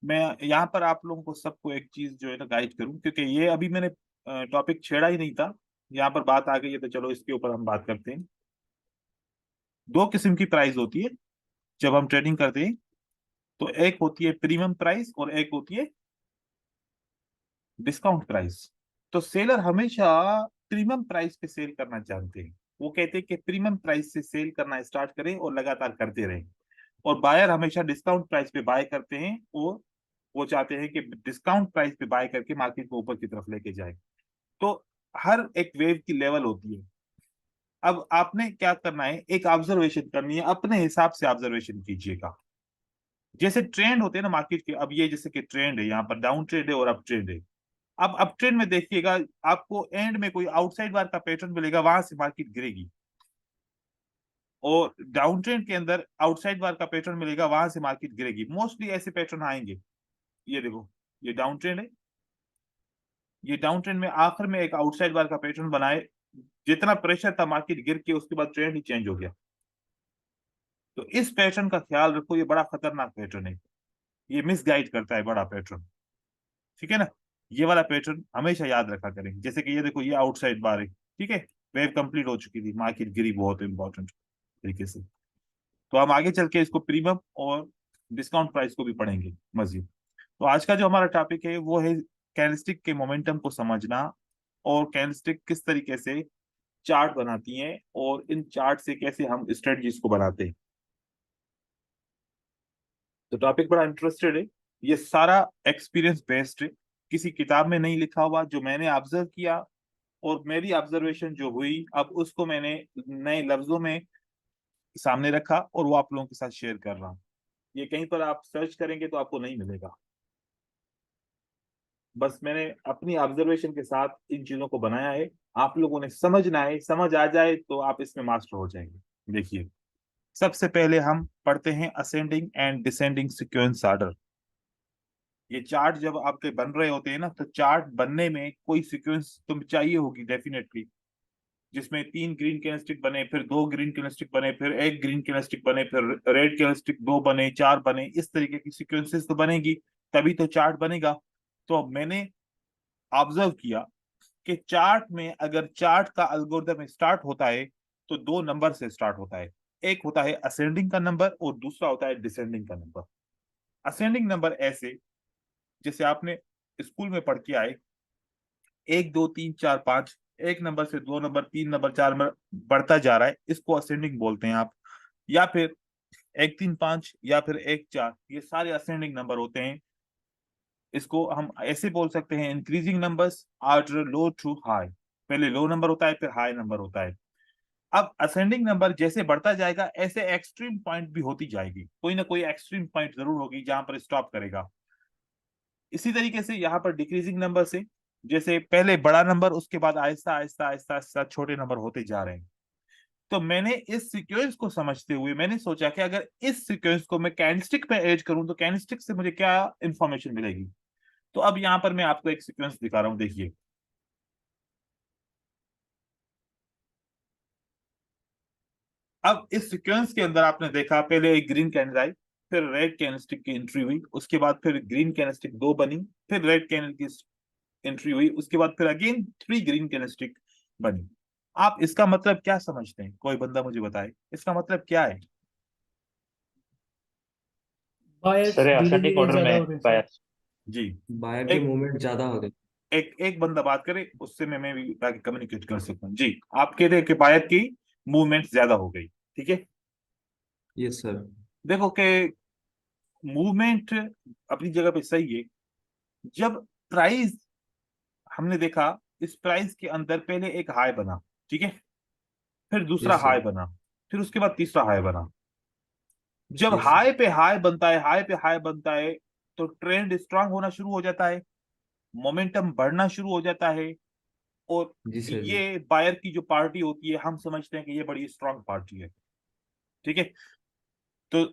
मैं यहाँ पर आप लोगों को सबको एक चीज जो है ना गाइड करूं, क्योंकि ये अभी मैंने टॉपिक छेड़ा ही नहीं था, यहाँ पर बात आ गई है तो चलो इसके ऊपर हम बात करते हैं। दो किस्म की प्राइस होती है जब हम ट्रेडिंग करते हैं। तो एक होती है प्रीमियम प्राइस और एक होती है डिस्काउंट प्राइस। तो सेलर हमेशा प्रीमियम प्राइस पे सेल करना चाहते हैं। वो कहते हैं कि प्रीमियम प्राइस से सेल करना स्टार्ट करें और लगातार करते रहें। और बायर हमेशा डिस्काउंट प्राइस पे बाय करते हैं और वो चाहते हैं कि डिस्काउंट प्राइस पे बाय करके मार्केट को ऊपर की तरफ लेके जाए। तो हर एक वेव की लेवल होती है। अब आपने क्या करना है, एक ऑब्जर्वेशन करनी है, अपने हिसाब से ऑब्जर्वेशन कीजिएगा। जैसे ट्रेंड होते हैं ना मार्केट के, अब ये जैसे कि ट्रेंड है, यहाँ पर डाउन ट्रेंड है और अप ट्रेंड है। अब अप ट्रेंड में देखिएगा, आपको एंड में कोई आउटसाइड बार का पैटर्न मिलेगा, वहां से मार्केट गिरेगी। और डाउन ट्रेंड के अंदर आउटसाइड बार का पैटर्न मिलेगा, वहां से मार्केट गिरेगी। मोस्टली ऐसे पैटर्न आएंगे। ये देखो, ये डाउन ट्रेंड है। ये डाउन ट्रेंड में आखिर में एक आउटसाइड बार का पैटर्न बनाए, जितना प्रेशर था मार्केट गिर के उसके बाद ट्रेंड ही चेंज हो गया। तो इस पैटर्न का ख्याल रखो, ये बड़ा खतरनाक पैटर्न है। ये मिसगाइड करता है बड़ा पैटर्न। ठीक है ना। ये वाला पैटर्न हमेशा याद रखा करें। जैसे कि ये देखो, ये आउटसाइड बार है, ठीक है। वेव कंप्लीट हो चुकी थी, मार्केट गिरी बहुत इंपॉर्टेंट तरीके से। तो हम आगे चल के इसको प्रीमियम और डिस्काउंट प्राइस को भी पढ़ेंगे मजीद। तो आज का जो हमारा टॉपिक है वो है कैंडलस्टिक के मोमेंटम को समझना, और कैंडलस्टिक किस तरीके से चार्ट बनाती हैं और इन चार्ट से कैसे हम स्ट्रेटजीज को बनाते हैं। तो टॉपिक बड़ा इंटरेस्टेड है। ये सारा एक्सपीरियंस बेस्ड है, किसी किताब में नहीं लिखा हुआ, जो मैंने ऑब्जर्व किया और मेरी ऑब्जर्वेशन जो हुई, अब उसको मैंने नए लफ्जों में सामने रखा और वो आप लोगों के साथ शेयर कर रहा हूँ। ये कहीं पर आप सर्च करेंगे तो आपको नहीं मिलेगा। बस मैंने अपनी ऑब्जर्वेशन के साथ इन चीजों को बनाया है। आप लोगों ने समझना है, समझ आ जाए तो आप इसमें मास्टर हो जाएंगे। देखिए, सबसे पहले हम पढ़ते हैं ascending and descending sequence order. ये चार्ट जब आपके बन रहे होते हैं ना, तो चार्ट बनने में कोई सीक्वेंस तुम चाहिए होगी डेफिनेटली, जिसमें तीन ग्रीन कैंडलस्टिक बने, फिर दो ग्रीन कैंडलस्टिक बने, फिर एक ग्रीन कैंडलस्टिक बने, फिर रेड कैंडलस्टिक दो बने, चार बने। इस तरीके की सीक्वेंसेस तो बनेगी, तभी तो चार्ट बनेगा। तो मैंने ऑब्जर्व किया कि चार्ट में अगर चार्ट का एल्गोरिथम स्टार्ट होता है तो दो नंबर से स्टार्ट होता है। एक होता है असेंडिंग का नंबर और दूसरा होता है डिसेंडिंग का नंबर। असेंडिंग नंबर ऐसे, जैसे आपने स्कूल में पढ़ के आए, एक दो तीन चार पांच, एक नंबर से दो नंबर, तीन नंबर, चार नंबर बढ़ता जा रहा है, इसको असेंडिंग बोलते हैं आप। या फिर एक तीन पांच या फिर एक चार, ये सारे असेंडिंग नंबर होते हैं। इसको हम ऐसे बोल सकते हैं, increasing numbers are low to high. पहले लो नंबर होता है, फिर हाई नंबर होता है। अब असेंडिंग नंबर जैसे बढ़ता जाएगा, ऐसे एक्सट्रीम पॉइंट भी होती जाएगी। कोई ना कोई एक्सट्रीम पॉइंट जरूर होगी जहां पर स्टॉप करेगा। इसी तरीके से यहाँ पर डिक्रीजिंग नंबर से, जैसे पहले बड़ा नंबर, उसके बाद आहिस्ता आहिस्ता आहिस्ता आहिस्ता छोटे नंबर होते जा रहे हैं। तो मैंने इस सीक्वेंस को समझते हुए मैंने सोचा कि अगर इस सीक्वेंस को मैं कैंडलस्टिक पे ऐड करूं तो कैंडलस्टिक से मुझे क्या इंफॉर्मेशन मिलेगी। तो अब यहाँ पर मैं आपको एक सीक्वेंस दिखा रहा हूँ, देखिए। अब इस सीक्वेंस के अंदर आपने देखा, पहले एक ग्रीन कैंडल आई, फिर रेड कैंडलस्टिक की एंट्री हुई, उसके बाद फिर ग्रीन कैंडलस्टिक दो बनी, फिर रेड कैंडल की एंट्री हुई, उसके बाद फिर अगेन थ्री ग्रीन कैंडलस्टिक बनी। आप इसका मतलब क्या समझते हैं? कोई बंदा मुझे बताए इसका मतलब क्या है। बायर्स सर धीरे असेंडिंग धीरे ऑर्डर ज्यादा में हो रहे हैं सर। बायर्स। जी। बायर के एक मूवमेंट ज्यादा हो गए। एक एक बंदा बात करे, उससे मैं भी ताकि कम्युनिकेट कर सकूं। जी, आप कहते हैं कि बायर की मूवमेंट ज्यादा हो गई, ठीक है। Yes sir. देखो कि मूवमेंट अपनी जगह पे सही है। जब प्राइस, हमने देखा, इस प्राइस के अंदर पहले एक हाई बना, ठीक है, फिर दूसरा यस हाई सर। बना, फिर उसके बाद तीसरा हाई बना। जब यस सर। हाई पे हाई बनता है, हाई पे हाई बनता है, तो ट्रेंड स्ट्रांग होना शुरू हो जाता है, मोमेंटम बढ़ना शुरू हो जाता है। और जी सर जी। ये बायर की जो पार्टी होती है, हम समझते हैं कि ये बड़ी स्ट्रांग पार्टी है, ठीक है। तो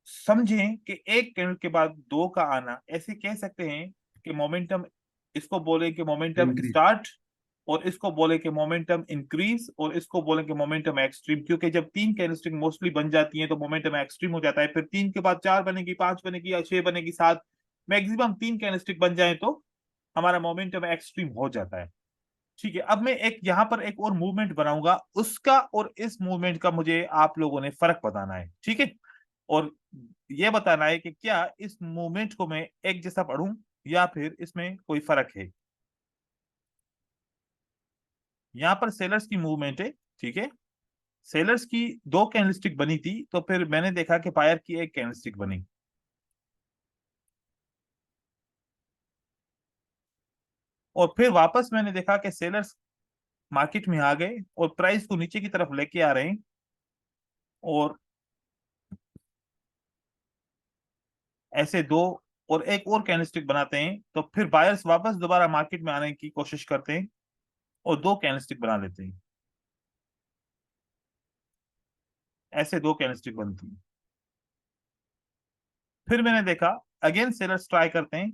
समझें कि एक कैंडल के बाद दो का आना, ऐसे कह सकते हैं कि मोमेंटम, इसको बोले कि मोमेंटम इंक्रीज। स्टार्ट, और इसको बोले कि मोमेंटम इंक्रीज, और इसको बोले कि मोमेंटम एक्सट्रीम। क्योंकि जब तीन कैंडलस्टिक मोस्टली बन जाती हैं तो मोमेंटम एक्सट्रीम हो जाता है। फिर तीन के बाद चार बनेगी, पांच बनेगी, या छह बनेगी, सात। मैक्सिमम 3 कैंडलस्टिक बन जाए तो हमारा मोमेंटम एक्सट्रीम हो जाता है। ठीक है, अब मैं एक यहाँ पर एक और मूवमेंट बनाऊंगा, उसका और इस मूवमेंट का मुझे आप लोगों ने फर्क बताना है। ठीक है, और ये बताना है कि क्या इस मूवमेंट को मैं एक जैसा पढ़ूं या फिर इसमें कोई फर्क है। यहाँ पर सेलर्स की मूवमेंट है। ठीक है, सेलर्स की 2 कैंडलस्टिक बनी थी, तो फिर मैंने देखा कि बायर की 1 कैंडलस्टिक बनी। और फिर वापस मैंने देखा कि सेलर्स मार्केट में आ गए और प्राइस को नीचे की तरफ लेके आ रहे हैं, और ऐसे 2 और एक और कैंडलस्टिक बनाते हैं, तो फिर बायर्स वापस दोबारा मार्केट में आने की कोशिश करते हैं और 2 कैंडलस्टिक बना लेते हैं। ऐसे 2 कैंडलस्टिक बनती हैं। फिर मैंने देखा अगेन सेलर्स ट्राई करते हैं,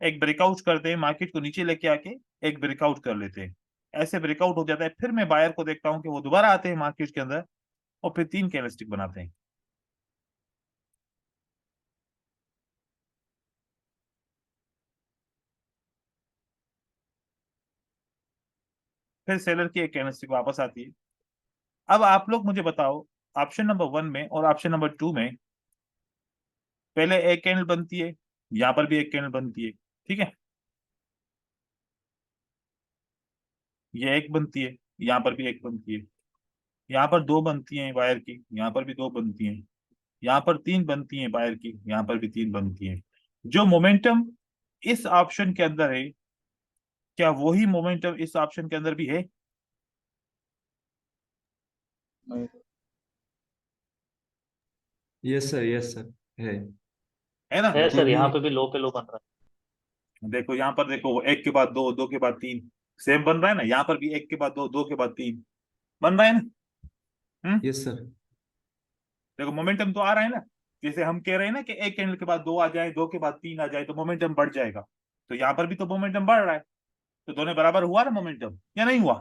एक ब्रेकआउट करते हैं, मार्केट को नीचे लेके आके एक ब्रेकआउट कर लेते हैं। ऐसे ब्रेकआउट हो जाता है, फिर मैं बायर को देखता हूं कि वो दोबारा आते हैं मार्केट के अंदर और फिर 3 कैंडलस्टिक बनाते हैं। फिर सेलर की एक कैंडलस्टिक वापस आती है। अब आप लोग मुझे बताओ, ऑप्शन नंबर 1 में और ऑप्शन नंबर 2 में पहले एक कैंडल बनती है, यहाँ पर भी एक कैंडल बनती है। ठीक है, ये एक बनती है, यहाँ पर भी एक बनती है, यहाँ पर 2 बनती हैं वायर की, यहाँ पर भी 2 बनती हैं, यहाँ पर 3 बनती हैं वायर की, यहाँ पर भी 3 बनती हैं। जो मोमेंटम इस ऑप्शन के अंदर है, क्या वही मोमेंटम इस ऑप्शन के अंदर भी है? यस सर है। है ना? है देखो, सर, अभी यहाँ पे भी लो पे लो बन रहा देखो यहाँ पर देखो, एक के बाद दो, दो के बाद तीन, सेम बन रहा है ना। यहाँ पर भी एक के बाद दो, दो के बाद तीन बन रहा है ना। Yes sir. देखो मोमेंटम तो आ रहा है ना। जैसे हम कह रहे हैं ना कि एक कैंडल के बाद 2 आ जाए, 2 के बाद 3 आ जाए, तो मोमेंटम बढ़ जाएगा। तो यहाँ पर भी तो मोमेंटम बढ़ रहा है। तो दोनों बराबर हुआ ना मोमेंटम, या नहीं हुआ?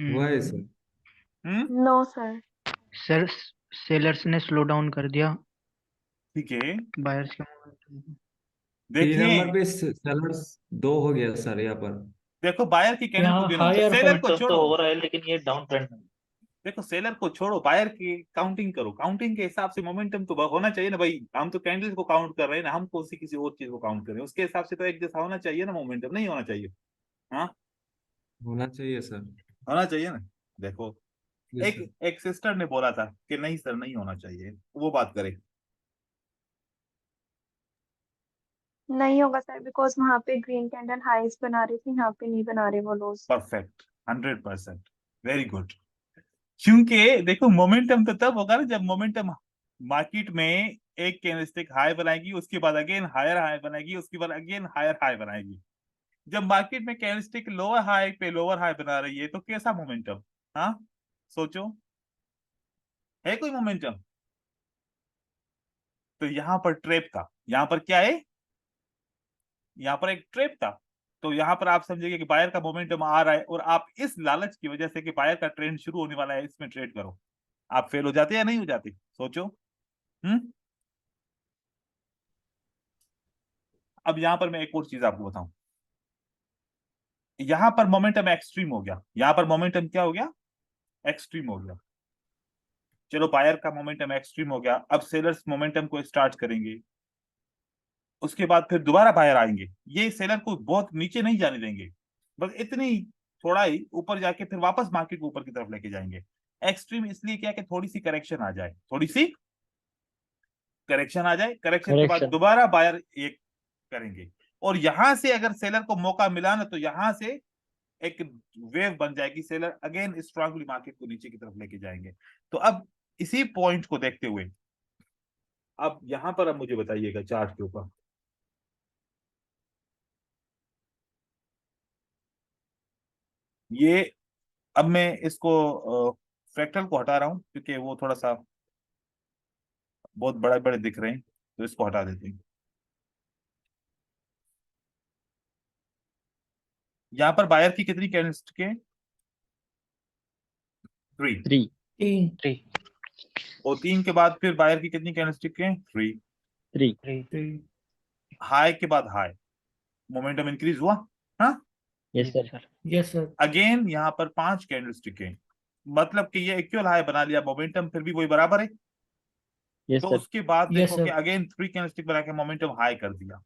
हुआ है sir. Hmm. No sir. Sir sellers ने स्लो डाउन कर दिया ठीक है, बायर्स के मोमेंटम को। 3 देखिए, नंबर पे सेलर्स 2 हो गया सर यहाँ पर। देखो बायर की है। कैंडल को यहाँ गिनो, हायर सेलर को मोमेंटम तो छोड़ो। हो रहा है, लेकिन ये डाउन ट्रेंड में। देखो सेलर को छोड़ो, बायर की काउंटिंग करो। काउंटिंग के हिसाब से मोमेंटम तो होना चाहिए ना भाई। हम तो कैंडल्स को काउंट कर रहे हैं ना, हम कौन सी किसी और चीज को काउंट कर रहे हैं? उसके हिसाब से तो एक जैसा होना चाहिए ना मोमेंटम, नहीं होना चाहिए? हाँ, होना चाहिए सर। होना चाहिए ना। देखो, यस एक सर। एक सिस्टर ने बोला था कि नहीं सर नहीं होना चाहिए, वो बात करे। नहीं होगा सर, बिकॉज वहां पे ग्रीन कैंडल हाईस बना रही थी, यहाँ पे नहीं बना रहे वो लोज। Perfect, 100%, very good. क्योंकि देखो मोमेंटम तो तब होगा ना जब मोमेंटम मार्केट में एक कैंडलस्टिक हाई बनाएगी, उसके बाद अगेन हायर हाई बनाएगी, उसके बाद अगेन हायर हाई बनाएगी। जब मार्केट में कैंडलस्टिक लोअर हाई पे लोअर हाई बना रही है, तो कैसा मोमेंटम? हाँ, सोचो, है कोई मोमेंटम? तो यहाँ पर ट्रेप था, यहाँ पर क्या है, यहाँ पर एक ट्रेप था। तो यहाँ पर आप समझिए कि बायर का मोमेंटम आ रहा है, और आप इस लालच की वजह से कि बायर का ट्रेंड शुरू होने वाला है, इसमें ट्रेड करो। आप फेल हो जाते या नहीं हो जाते? सोचो। हम्म। अब यहाँ पर मैं एक और चीज आपको बताऊं। यहाँ पर मोमेंटम एक्सट्रीम हो गया, यहाँ पर मोमेंटम क्या हो गया? एक्सट्रीम हो गया। चलो बायर का मोमेंटम एक्सट्रीम हो गया, अब सेलर्स मोमेंटम को स्टार्ट करेंगे। उसके बाद फिर दोबारा बायर आएंगे, ये सेलर को बहुत नीचे नहीं जाने देंगे, बस इतनी थोड़ा ही ऊपर जाके फिर वापस मार्केट को ऊपर की तरफ लेके जाएंगे। एक्सट्रीम इसलिए क्या कि थोड़ी सी करेक्शन आ जाए, थोड़ी सी करेक्शन आ जाए, करेक्शन के बाद करेक्शन। दोबारा बायर एक करेंगे। और यहां से अगर सेलर को मौका मिला ना, तो यहां से एक वेव बन जाएगी, सेलर अगेन स्ट्रांगली मार्केट को नीचे की तरफ लेके जाएंगे। तो अब इसी पॉइंट को देखते हुए, अब यहां पर अब मुझे बताइएगा चार्ट के ऊपर, ये अब मैं इसको फ्रैक्टल को हटा रहा हूं क्योंकि वो थोड़ा सा बहुत बड़े बड़े दिख रहे हैं, तो इसको हटा देते हैं। यहाँ पर बायर की कितनी कैंडलस्टिक है? 3। 3 3 और 3 के बाद फिर बायर की कितनी कैंडलस्टिक है? 3। 3 हाई के बाद हाई, मोमेंटम इंक्रीज हुआ। हाँ, yes sir yes sir again यहाँ पर 5 कैंडलस्टिक है, मतलब कि ये इक्वल हाई बना लिया, मोमेंटम फिर भी वही बराबर है। यस तो सर उसके बाद Yes, देखो कि sir. अगेन 3 कैंडलस्टिक बना के मोमेंटम हाई कर दिया।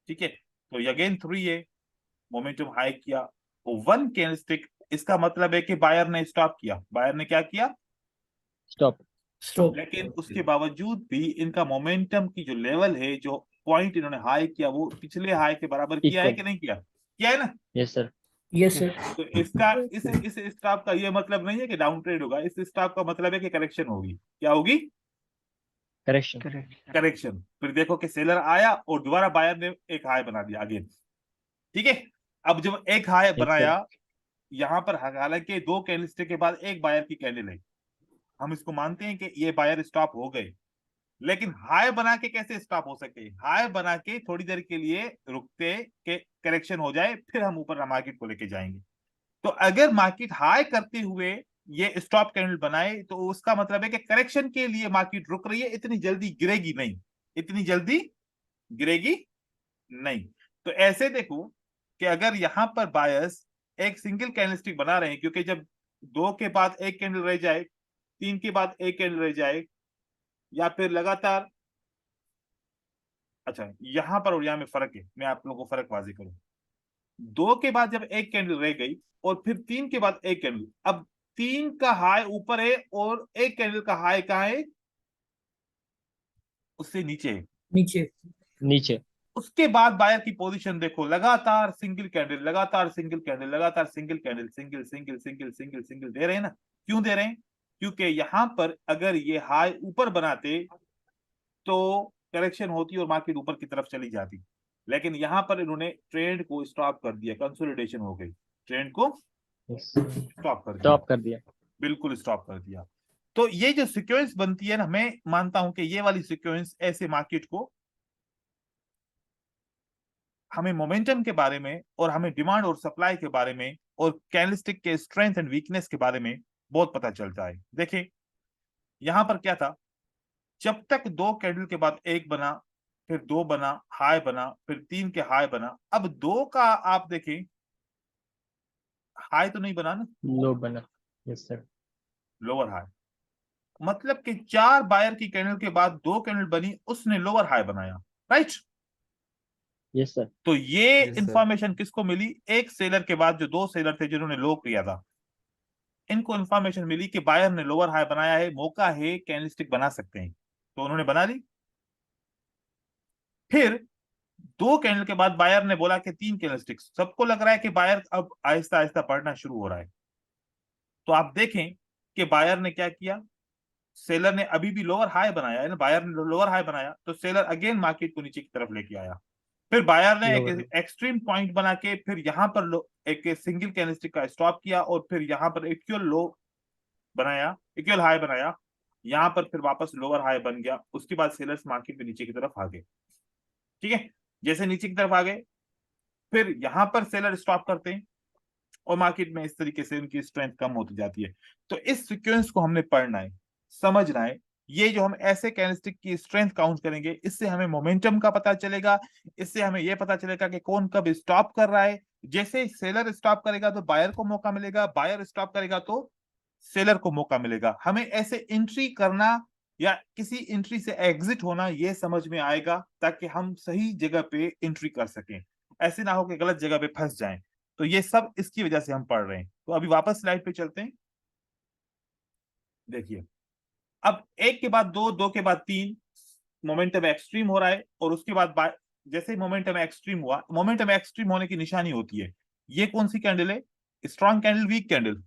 ठीक है, तो अगेन 3 है, मोमेंटम हाई किया, तो 1 कैंडलस्टिक, इसका मतलब है कि बायर ने स्टॉप किया। बायर ने क्या किया? स्टॉप स्टॉप लेकिन उसके बावजूद भी इनका मोमेंटम की जो लेवल है, जो पॉइंट इन्होंने हाई किया, वो पिछले हाई के बराबर किया है Equal. कि नहीं किया? किया है ना। यस सर यस सर तो इसका इस स्टॉप का ये मतलब नहीं है कि डाउन ट्रेड होगा, इस स्टॉप का मतलब है कि करेक्शन होगी। क्या होगी? Correction correct correction. फिर देखो कि सेलर आया और दोबारा बायर ने एक हाई बना दिया अगेन। ठीक है, अब जब एक हाई बनाया यहाँ पर, हालांकि 2 कैंडलस्टिक के बाद एक बायर की कैंडल है, हम इसको मानते हैं कि ये बायर स्टॉप हो गए, लेकिन हाई बना के कैसे स्टॉप हो सके? हाई बना के थोड़ी देर के लिए रुकते के करेक्शन हो जाए, फिर हम ऊपर मार्केट को लेके जाएंगे। तो अगर मार्केट हाई करते हुए ये स्टॉप कैंडल बनाए, तो उसका मतलब है कि करेक्शन के लिए मार्केट रुक रही है, इतनी जल्दी गिरेगी नहीं, इतनी जल्दी गिरेगी नहीं। तो ऐसे देखो कि अगर यहां पर बायर्स एक सिंगल कैंडलस्टिक बना रहे हैं, क्योंकि जब 2 के बाद एक कैंडल रह जाए, 3 के बाद एक कैंडल रह जाए, या फिर लगातार, अच्छा यहां पर और यहां में फर्क है, मैं आप लोगों को फर्क वाजे करूं। 2 के बाद जब एक कैंडल रह गई और फिर 3 के बाद एक कैंडल, अब 3 का हाई ऊपर है और एक कैंडल का हाई कहां है? उससे नीचे है। नीचे नीचे उसके बाद बायर की पोजीशन देखो, लगातार सिंगल कैंडल, लगातार सिंगल कैंडल, लगातार single candle, single single single single single दे रहे हैं ना। क्यों दे रहे हैं? क्योंकि यहां पर अगर ये हाई ऊपर बनाते तो करेक्शन होती और मार्केट ऊपर की तरफ चली जाती, लेकिन यहां पर इन्होंने ट्रेंड को स्टॉप कर दिया, कंसोलिडेशन हो गई, ट्रेंड को स्टॉप कर दिया, स्टॉप कर दिया बिल्कुल स्टॉप कर दिया। तो ये जो सीक्वेंस बनती है ना, मैं मानता हूं कि ये वाली सीक्वेंस ऐसे मार्केट को, हमें मोमेंटम के बारे में और हमें डिमांड और सप्लाई के बारे में और कैंडलस्टिक के स्ट्रेंथ एंड वीकनेस के बारे में बहुत पता चलता है। देखें यहां पर क्या था, जब तक 2 कैंडल के बाद एक बना, फिर 2 बना, हाई बना, फिर 3 के हाई बना, अब 2 का आप देखें हाई तो नहीं बना ना, लो बना यस सर लोअर हाई, मतलब कि 4 बायर की कैंडल के बाद 2 कैंडल बनी, उसने लोअर हाई बनाया, राइट। यस सर तो ये Yes, sir. इंफॉर्मेशन किसको मिली? एक सेलर के बाद जो 2 सेलर थे जिन्होंने लो किया था, इनको इंफॉर्मेशन मिली कि बायर ने लोअर हाई बनाया है, मौका है, कैंडलस्टिक बना सकते हैं, तो उन्होंने बना ली। फिर 2 कैंडल के बाद बायर ने बोला कि 3 कैंडलस्टिक, सबको लग रहा है कि बायर अब आहिस्ता आहिस्ता पढ़ना शुरू हो रहा है। तो आप देखें कि बायर ने क्या किया, सेलर ने अभी भी लोअर हाई बनाया है ना, बायर ने लोअर हाई बनाया, तो सेलर अगेन मार्केट को नीचे की तरफ लेके आया। फिर बायर ने Lower एक एक्सट्रीम पॉइंट बना के फिर यहां पर एक सिंगल कैंडलस्टिक का स्टॉप किया और फिर यहां पर इक्वल लो बनाया, इक्वल हाई बनाया, यहां पर फिर वापस लोअर हाई बन गया। उसके बाद सेलर्स मार्केट में नीचे की तरफ आ गए। ठीक है, जैसे नीचे की तरफ आ गए, फिर यहां पर सेलर स्टॉप करते हैं और मार्केट में इस तरीके से उनकी स्ट्रेंथ कम होती जाती है। तो इस सीक्वेंस को हमने पढ़ना है, समझना है। ये जो हम ऐसे कैंडलस्टिक की स्ट्रेंथ काउंट करेंगे, इससे हमें मोमेंटम का पता चलेगा, इससे हमें यह पता चलेगा कि कौन कब स्टॉप कर रहा है। जैसे सेलर स्टॉप करेगा तो बायर को मौका मिलेगा, बायर स्टॉप करेगा तो सेलर को मौका मिलेगा। हमें ऐसे एंट्री करना या किसी एंट्री से एग्जिट होना ये समझ में आएगा, ताकि हम सही जगह पे एंट्री कर सकें, ऐसे ना हो कि गलत जगह पे फंस जाएं। तो ये सब इसकी वजह से हम पढ़ रहे हैं। तो अभी वापस स्लाइड पे चलते हैं। देखिए अब 1 के बाद 2, 2 के बाद 3 मोमेंटम एक्सट्रीम हो रहा है, और उसके बाद जैसे मोमेंटम एक्सट्रीम हुआ, मोमेंटम एक्सट्रीम होने की निशानी होती है, ये कौन सी कैंडल है? Strong candle, weak candle?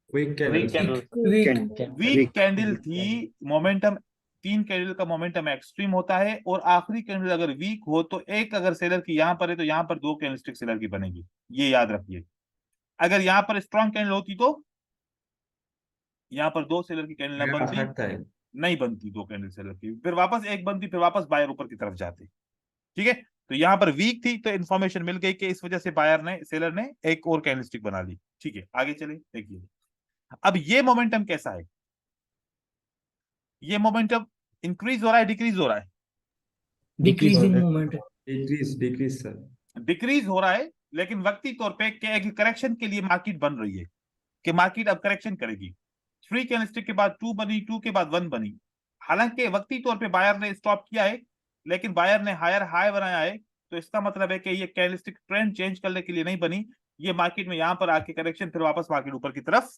Weak weak candles. Candle weak candle थी, मोमेंटम 3 कैंडल का मोमेंटम एक्सट्रीम होता है, और आखिरी कैंडल अगर वीक हो तो एक अगर सेलर की यहां पर है तो यहां पर 2 कैंडलस्टिक सेलर की बनेगी, ये याद रखिए। अगर यहां पर स्ट्रॉन्ग कैंडल होती तो यहां पर 2 सेलर की कैंडल ना मेरा बनती, हटता है. नहीं बनती 2 कैंडल सेलर की, फिर वापस एक बनती, फिर वापस बायर ऊपर की तरफ जाते। ठीक है, तो यहां पर वीक थी तो इन्फॉर्मेशन मिल गई कि इस वजह से बायर ने, सेलर ने एक और कैंडलस्टिक बना ली। ठीक है, आगे चले। देखिए अब ये मोमेंटम कैसा है, ये मोमेंटम इंक्रीज हो रहा है, डिक्रीज हो रहा है? डिक्रीजिंग मूवमेंट है। Decrease sir. डिक्रीज हो रहा है, लेकिन वक्ती तौर पे करेक्शन के लिए मार्केट बन रही है कि मार्केट अब करेक्शन करेगी। 3 कैंडलस्टिक के बाद 2 बनी, 2 के बाद 1 बनी। हालांकि वक्ती तौर पे बायर ने स्टॉप किया है, लेकिन बायर ने हायर हाई बनाया है, तो इसका मतलब है कि ये कैंडलस्टिक ट्रेंड चेंज करने के लिए नहीं बनी। ये मार्केट में यहाँ पर आके करेक्शन, फिर वापस मार्केट ऊपर की तरफ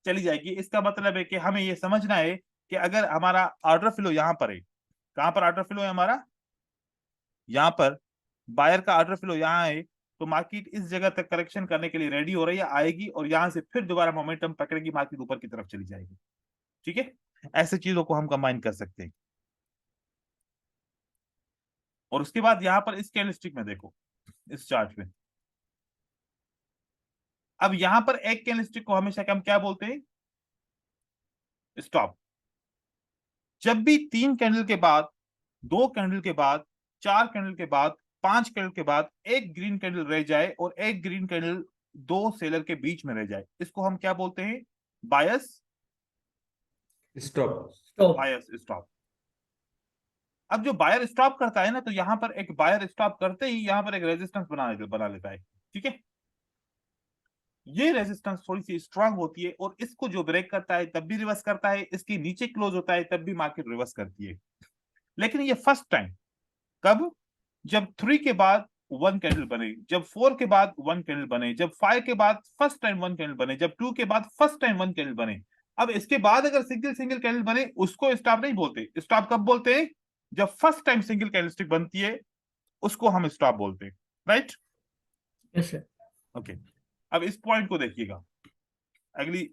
चली जाएगी। इसका मतलब है कि हमें ये समझना है कि अगर हमारा ऑर्डर फ्लो यहाँ पर है, कहां पर ऑर्डर फ्लो है हमारा? यहाँ पर बायर का ऑर्डर फ्लो यहाँ है, तो मार्केट इस जगह तक करेक्शन करने के लिए रेडी हो रही है, आएगी और यहां से फिर दोबारा मोमेंटम पकड़ेगी, मार्केट ऊपर की तरफ चली जाएगी। ठीक है, ऐसे चीजों को हम कंबाइन कर सकते हैं। और उसके बाद यहां पर इस कैंडलस्टिक में देखो, इस चार्ट में, अब यहां पर एक कैंडलस्टिक को हमेशा हम क्या बोलते हैं? स्टॉप। जब भी 3 कैंडल के बाद, 2 कैंडल के बाद, 4 कैंडल के बाद, 5 कैंडल के बाद एक ग्रीन कैंडल रह जाए और एक ग्रीन कैंडल 2 सेलर के बीच में रह जाए, इसको हम क्या बोलते हैं? बायस स्टॉप। स्टॉप। बायस स्टॉप। अब जो बायर स्टॉप करता है ना, तो यहां पर एक बायर स्टॉप करते ही यहां पर एक रेजिस्टेंस बना लेता है। ठीक है, ये रेजिस्टेंस थोड़ी सी स्ट्रांग होती है और इसको जो ब्रेक करता है तब भी रिवर्स करता है, इसके नीचे क्लोज होता है तब भी मार्केट रिवर्स करती है। लेकिन ये फर्स्ट टाइम कब? जब 3 के बाद 1 कैंडल बने, जब 4 के बाद 1 कैंडल बने, जब 5 के बाद फर्स्ट टाइम 1 कैंडल बने, जब 2 के बाद फर्स्ट टाइम 1 कैंडल बने। अब इसके बाद अगर सिंगल कैंडल बने, उसको स्टॉप नहीं बोलते। स्टॉप कब बोलते हैं? जब फर्स्ट टाइम सिंगल कैंडलस्टिक बनती है, उसको हम स्टॉप बोलते हैं। राइट? Yes sir. ओके, अब इस पॉइंट को देखिएगा अगली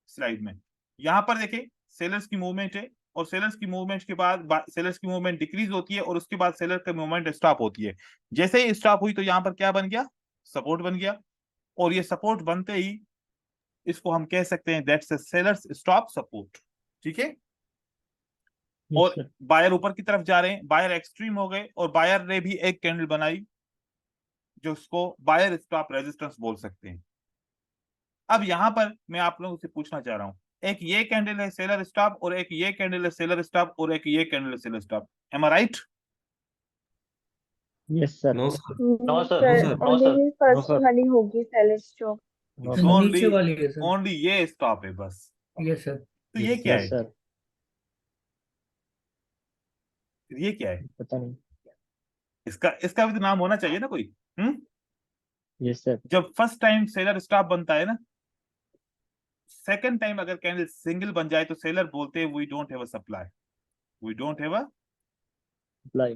स्लाइड में। यहां पर देखें, सेलर्स की मूवमेंट है और सेलर्स की मूवमेंट के बाद सेलर्स की मूवमेंट डिक्रीज होती है और उसके बाद सेलर की मूवमेंट स्टॉप होती है। जैसे ही स्टॉप हुई तो यहां पर क्या बन गया? सपोर्ट बन गया। और ये सपोर्ट बनते ही इसको हम कह सकते हैं that's a sellers stop support. ठीक है, यस और सर। बायर ऊपर की तरफ जा रहे हैं, बायर एक्सट्रीम हो गए और बायर ने भी एक कैंडल बनाई जो उसको बायर स्टॉप रेजिस्टेंस बोल सकते हैं। अब यहां पर मैं आप लोगों से पूछना चाह रहा हूं, एक ये कैंडल है सेलर स्टॉप और एक ये कैंडल है सेलर स्टॉप और एक ये कैंडल है seller stop. Am I right? Yes sir. No sir. No sir. Sir sir. No sir. Only no first sir. वाली होगी seller stop. No it's sir. Only नीचे वाली है सर। ओनली ये स्टॉप है बस। यस सर। तो ये क्या यस है? सर। ये क्या है? पता नहीं। इसका इसका भी तो नाम होना चाहिए ना कोई। Yes sir. जब फर्स्ट टाइम सेलर स्टॉप बनता है ना, सेकंड टाइम अगर कैंडल सिंगल बन जाए तो सेलर बोलते हैं we don't have a supply, we don't have a supply.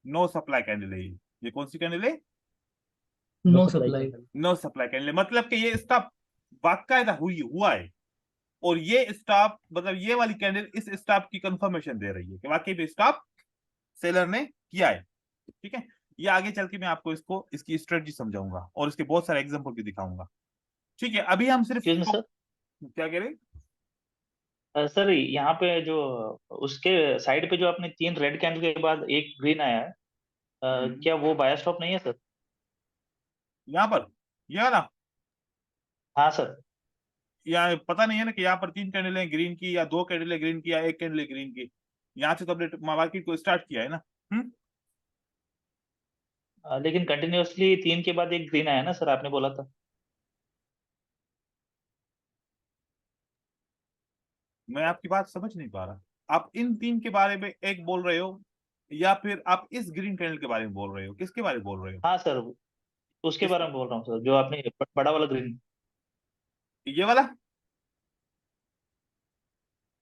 No supply candle है। ये कौन सी कैंडल है? No supply. No supply candle. मतलब कि ये स्टॉप बाकायदा हुआ है और ये स्टॉप, मतलब ये वाली कैंडल इस स्टॉप की कंफर्मेशन दे रही है कि वाकई में स्टॉप सेलर ने किया है। ठीक है, ये आगे चल के मैं आपको इसकी स्ट्रेटजी समझाऊंगा और इसके बहुत सारे एग्जांपल भी दिखाऊंगा। ठीक है, अभी हम सिर्फ एक्सक्यूज मी सर। क्या कह रहे हैं? सर यहाँ पे जो उसके साइड पे जो आपने 3 रेड कैंडल के बाद एक ग्रीन आया है, क्या वो बायर स्टॉप नहीं है सर? यहाँ पर ये वाला, हाँ सर। या पता नहीं है ना कि यहाँ पर 3 कैंडल है ग्रीन की या 2 कैंडल है ग्रीन की या 1 कैंडल है ग्रीन की। यहाँ से तो अपने मार्केट को स्टार्ट किया है ना। लेकिन कंटिन्यूअसली 3 के बाद एक ग्रीन आया ना सर, आपने बोला था। मैं आपकी बात समझ नहीं पा रहा। आप इन 3 के बारे में एक बोल रहे हो या फिर आप इस ग्रीन कैंडल के बारे में बोल रहे हो? किसके बारे में बोल रहे हो? हाँ सर, उसके इस बारे में बोल रहा हूँ सर, जो आपने बड़ा वाला ग्रीन। ये वाला?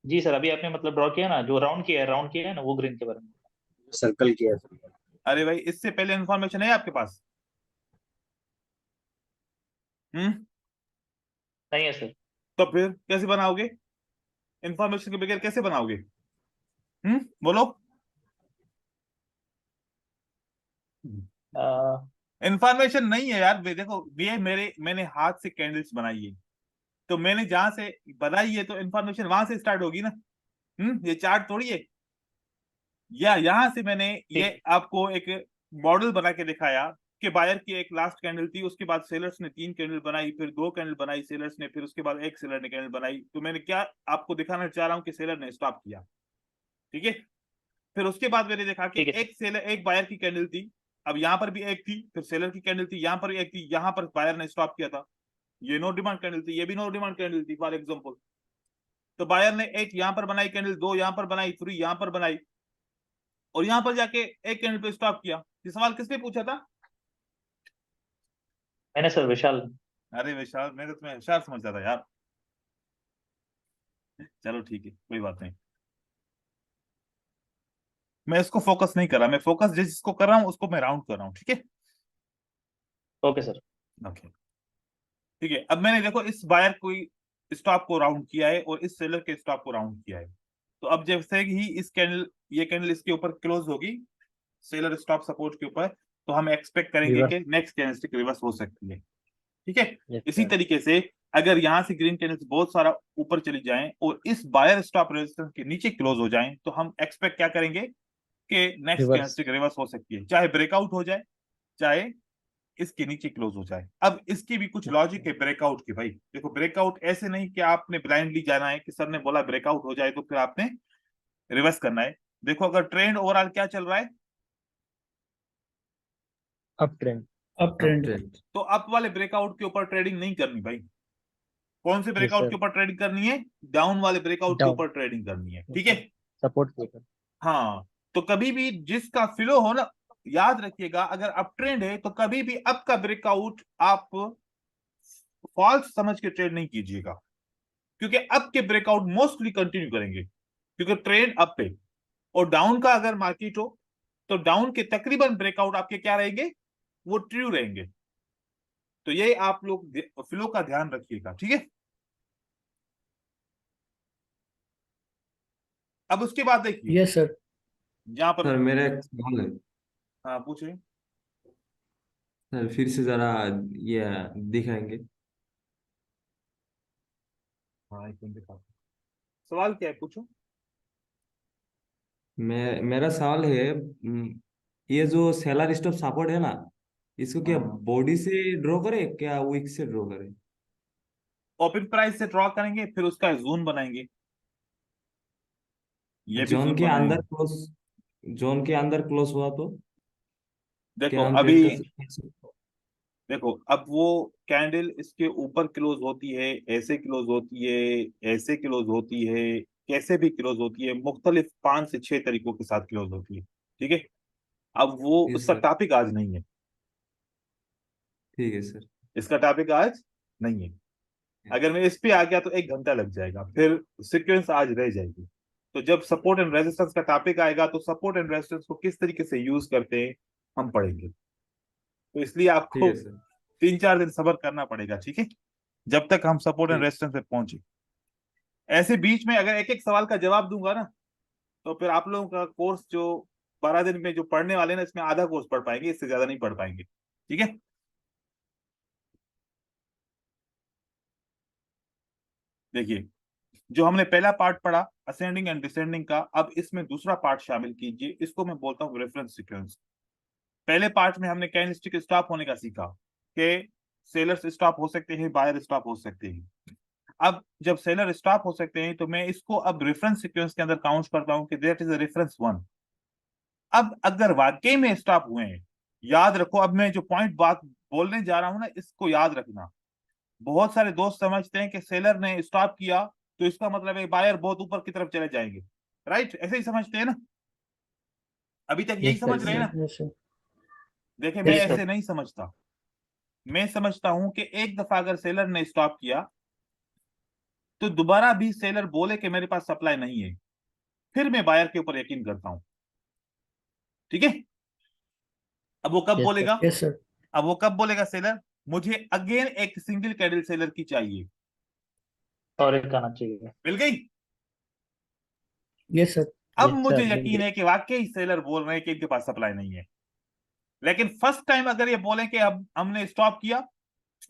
जी सर, अभी आपने मतलब ड्रॉ किया ना, जो राउंड किया है ना, वो ग्रीन के बारे में। सर्कल किया सर। अरे भाई, इससे पहले इंफॉर्मेशन है आपके पास? हम्म नहीं है सर। तो फिर कैसे बनाओगे? इंफॉर्मेशन के बगैर कैसे बनाओगे? बोलो। इंफॉर्मेशन नहीं है यार। देखो, ये मैंने हाथ से कैंडल्स बनाई है, तो मैंने जहां से बनाई है तो इंफॉर्मेशन वहां से स्टार्ट होगी ना। ये चार्ट थोड़ी है। या यहां से मैंने ये ठीक। आपको एक मॉडल बना के दिखाया कि बायर की एक लास्ट कैंडल थी, उसके बाद सेलर्स ने 3 कैंडल बनाई, फिर 2 कैंडल बनाई सेलर्स ने, फिर उसके बाद एक सेलर ने कैंडल बनाई। तो मैंने क्या आपको दिखाना चाह रहा हूं कि सेलर ने स्टॉप किया। ठीक है। फिर उसके बाद मैंने देखा कि ठीक है। एक बायर की कैंडल थी, अब यहाँ पर भी एक थी, फिर सेलर की कैंडल थी, यहाँ पर भी एक थी, यहाँ पर बायर ने स्टॉप किया था, ये नो डिमांड कैंडल थी, ये भी नो डिमांड कैंडल थी फॉर एग्जांपल। तो बायर ने एक यहाँ पर बनाई कैंडल, दो यहाँ पर बनाई, थ्री यहाँ पर बनाई, और यहाँ पर जाके एक कैंडल पे स्टॉप किया। ये सवाल किसने पूछा था? मैंने सर, विशाल। अरे विशाल, मैं तो तुम्हें होशियार समझता था यार। चलो ठीक है, कोई बात नहीं, मैं इसको फोकस नहीं कर रहा, मैं फोकस जिसको कर रहा हूँ उसको मैं राउंड कर रहा हूँ, ठीक है। Okay sir. ओके ठीक है। अब मैंने देखो इस बायर को स्टॉप को राउंड किया है और इस सेलर के स्टॉप को राउंड किया है। तो अब जैसे ही ये कैंडल इसके ऊपर क्लोज होगी, सेलर स्टॉप सपोर्ट के ऊपर, तो हम एक्सपेक्ट करेंगे रिवर्स। कि नेक्स्ट कैंडलस्टिक रिवर्स हो सकती है, ठीक है। यस इसी सर। तरीके से अगर यहाँ से ग्रीन कैंडल्स बहुत सारा ऊपर चली जाएं और इस बायर स्टॉप रेजिस्टेंस के नीचे क्लोज हो जाएं, तो हम एक्सपेक्ट क्या करेंगे कि नेक्स्ट रिवर्स। कैंडलस्टिक रिवर्स हो सकती है, चाहे ब्रेकआउट हो जाए, चाहे इसके नीचे क्लोज हो जाए। अब इसकी भी कुछ लॉजिक है ब्रेकआउट की भाई। देखो ब्रेकआउट ऐसे नहीं कि आपने ब्लाइंडली जाना है कि सर ने बोला ब्रेकआउट हो जाए तो फिर आपने रिवर्स करना है। देखो अगर ट्रेंड ओवरऑल क्या चल रहा है, अप ट्रेंड। Up trend. तो अप वाले ब्रेकआउट के ऊपर ट्रेडिंग नहीं करनी भाई। कौन से यस ब्रेकआउट सर। के ऊपर ट्रेडिंग करनी है? डाउन वाले ब्रेकआउट के डाउन। ऊपर ट्रेडिंग करनी है, ठीक है। सपोर्ट के ऊपर। हाँ, तो कभी भी जिसका फ्लो हो ना, याद रखिएगा, अगर अप ट्रेंड है तो कभी भी अप का ब्रेकआउट आप फॉल्स समझ के ट्रेड नहीं कीजिएगा, क्योंकि अप के ब्रेकआउट मोस्टली कंटिन्यू करेंगे, क्योंकि ट्रेंड अप पे। और डाउन का अगर मार्केट हो तो डाउन के तकरीबन ब्रेकआउट आपके क्या रहेंगे? वो ट्रू रहेंगे। तो ये आप लोग फ्लो का ध्यान रखिएगा, ठीक है। अब उसके बाद देखिए यस सर। यहाँ पर, सर मेरा एक सवाल है। हाँ पूछे। सर फिर से जरा ये दिखाएंगे। हाँ एक मिनट दिखा, सवाल क्या है पूछो। मेरा सवाल है, ये जो सेलर स्टॉप सपोर्ट है ना, इसको क्या हाँ, बॉडी से ड्रॉ करे क्या विक से ड्रॉ करे? ओपन प्राइस से ड्रॉ करेंगे, फिर उसका जोन बनाएंगे, ये भी जोन जोन के बनाएंगे। अंदर क्लोज, जोन के अंदर क्लोज हुआ तो देखो क्या हम अभी, ट्रेड कर सकते हैं? देखो अब वो कैंडल इसके ऊपर क्लोज होती है, ऐसे क्लोज होती है, ऐसे क्लोज होती है, कैसे भी क्लोज होती है, मुख्तलिफ 5 से 6 तरीकों के साथ क्लोज होती है, ठीक है। अब वो जी उसका सर। टॉपिक आज नहीं है, ठीक है सर। इसका टॉपिक आज नहीं है। अगर मैं इस पे आ गया तो 1 घंटा लग जाएगा, फिर सीक्वेंस आज रह जाएगी। तो जब सपोर्ट एंड रेजिस्टेंस का टॉपिक आएगा तो सपोर्ट एंड रेजिस्टेंस को किस तरीके से यूज करते हैं हम पढ़ेंगे। तो इसलिए ठीक आपको है सर। 3-4 दिन सब्र करना पड़ेगा, ठीक है, जब तक हम सपोर्ट एंड ठीक। रेजिस्टेंस पे पहुंचे। ऐसे बीच में अगर एक एक सवाल का जवाब दूंगा ना, तो फिर आप लोगों का कोर्स जो 12 दिन में जो पढ़ने वाले ना, इसमें आधा कोर्स पढ़ पाएंगे, इससे ज्यादा नहीं पढ़ पाएंगे, ठीक है। देखिए जो हमने पहला पार्ट पढ़ा असेंडिंग एंड डिसेंडिंग का, अब इसमें दूसरा पार्ट शामिल कीजिए, इसको मैं बोलता हूँ रेफरेंस सीक्वेंस। पहले पार्ट में हमने कैंडलस्टिक स्टॉप होने का सीखा कि सेलर्स स्टॉप हो सकते हैं, बायर स्टॉप हो सकते हैं। अब जब सेलर स्टॉप हो सकते हैं तो मैं इसको अब रेफरेंस सीक्वेंस के अंदर काउंट करता हूं कि दैट इज रेफरेंस 1। अब अगर वाकई में स्टॉप हुए हैं, याद रखो, अब मैं जो पॉइंट बात बोलने जा रहा हूं ना, इसको याद रखना। बहुत सारे दोस्त समझते हैं कि सेलर ने स्टॉप किया तो इसका मतलब है बायर बहुत ऊपर की तरफ चले जाएंगे, राइट? ऐसे ही समझते हैं ना, अभी तक यही यस सर। समझ रहे हैं ना। Yes sir. देखें मैं यस ऐसे सर। नहीं समझता, मैं समझता हूं कि एक दफा अगर सेलर ने स्टॉप किया तो दोबारा भी सेलर बोले कि मेरे पास सप्लाई नहीं है, फिर मैं बायर के ऊपर यकीन करता हूं, ठीक है। अब वो कब यस सर। बोलेगा? Yes sir. अब वो कब बोलेगा सेलर? मुझे अगेन एक सिंगल कैंडल सेलर की चाहिए, और एक आना चाहिए। मिल गई। Yes sir. अब यस मुझे सर, मिल यकीन गई। है कि वाकई सेलर बोल रहे हैं कि इनके पास सप्लाई नहीं है। लेकिन फर्स्ट टाइम अगर ये बोले कि अब हमने स्टॉप किया,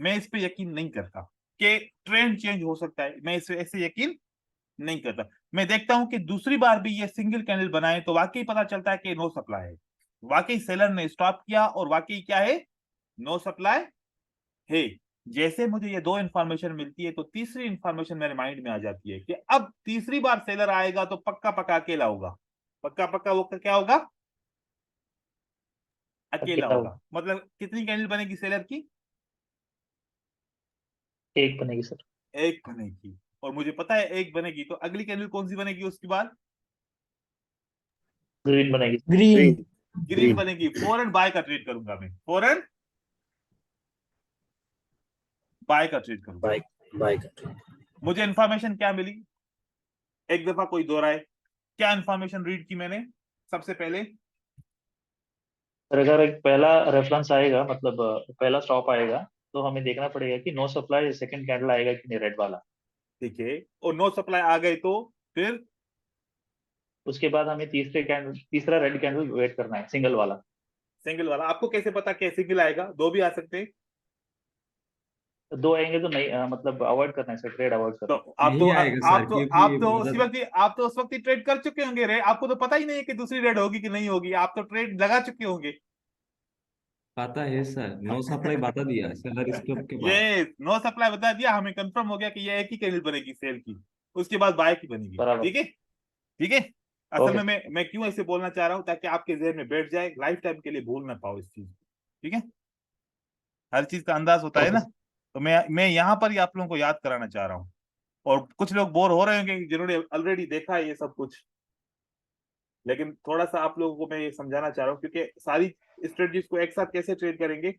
मैं इस पे यकीन नहीं करता कि ट्रेंड चेंज हो सकता है, मैं इस ऐसे यकीन नहीं करता। मैं देखता हूं कि दूसरी बार भी ये सिंगल कैंडल बनाए तो वाकई पता चलता है कि नो सप्लाई है, वाकई सेलर ने स्टॉप किया और वाकई क्या है? नो सप्लाई है। जैसे मुझे ये 2 इंफॉर्मेशन मिलती है तो तीसरी इंफॉर्मेशन मेरे माइंड में आ जाती है कि अब तीसरी बार सेलर आएगा तो पक्का पक्का अकेला होगा, पक्का पक्का वो क्या होगा, अकेला अकेला होगा। मतलब कितनी कैंडल बनेगी सेलर की, एक बनेगी सर। एक बनेगी। और मुझे पता है एक बनेगी, तो अगली कैंडल कौन सी बनेगी उसके बाद, ग्रीन बनेगी। ग्रीन ग्रीन बनेगी। फॉर एंड बाय का ट्रेड करूंगा मैं, फॉर एंड बाय का ट्रेड करूंगा। बाय बाय कर मुझे इंफॉर्मेशन क्या मिली, एक दफा कोई दोहराए, क्या इंफॉर्मेशन रीड की मैंने सबसे पहले। सर अगर एक पहला रेफरेंस आएगा, मतलब पहला स्टॉप आएगा, तो हमें देखना पड़ेगा कि नो सप्लाई सेकंड कैंडल आएगा कि नहीं, रेड वाला। ठीक है, और नो सप्लाई आ गए तो फिर उसके बाद हमें तीसरा रेड कैंडल वेट करना है, सिंगल वाला। सिंगल वाला। आपको कैसे पता क्या सिंगल आएगा, दो भी आ सकते हैं। दो आएंगे तो नहीं, मतलब अवॉइड करना है सर, ट्रेड अवॉइड तो करना आप तो यही आएगा सर, क्योंकि मतलब आप तो उस वक्त ही ट्रेड कर चुके होंगे रे, आपको तो पता ही नहीं है कि दूसरी रेड होगी कि नहीं होगी, आप तो ट्रेड लगा चुके होंगे। पता है सर, नो सप्लाई बता दिया सेलर स्टॉप के बाद। ये नो सप्लाई बता दिया, हमें कंफर्म हो गया कि ये एक ही कैंडल बनेगी सेल की, उसके बाद बाय की बनेगी। बराबर। ठीक है, ठीक है। असल में ओके। मैं क्यों ऐसे बोलना चाह रहा हूं, ताकि आपके जहन में बैठ जाए, लाइफ टाइम के लिए भूल ना पाओ इस चीज को। ठीक है, हर चीज का अंदाज होता है ओके ना। तो मैं यहाँ पर ही आप लोगों को याद कराना चाह रहा हूँ। और कुछ लोग बोर हो रहे होंगे जिन्होंने ऑलरेडी देखा है ये सब कुछ, लेकिन थोड़ा सा आप लोगों को मैं ये समझाना चाह रहा हूँ, क्योंकि सारी स्ट्रेटजीज को एक साथ कैसे ट्रेड करेंगे,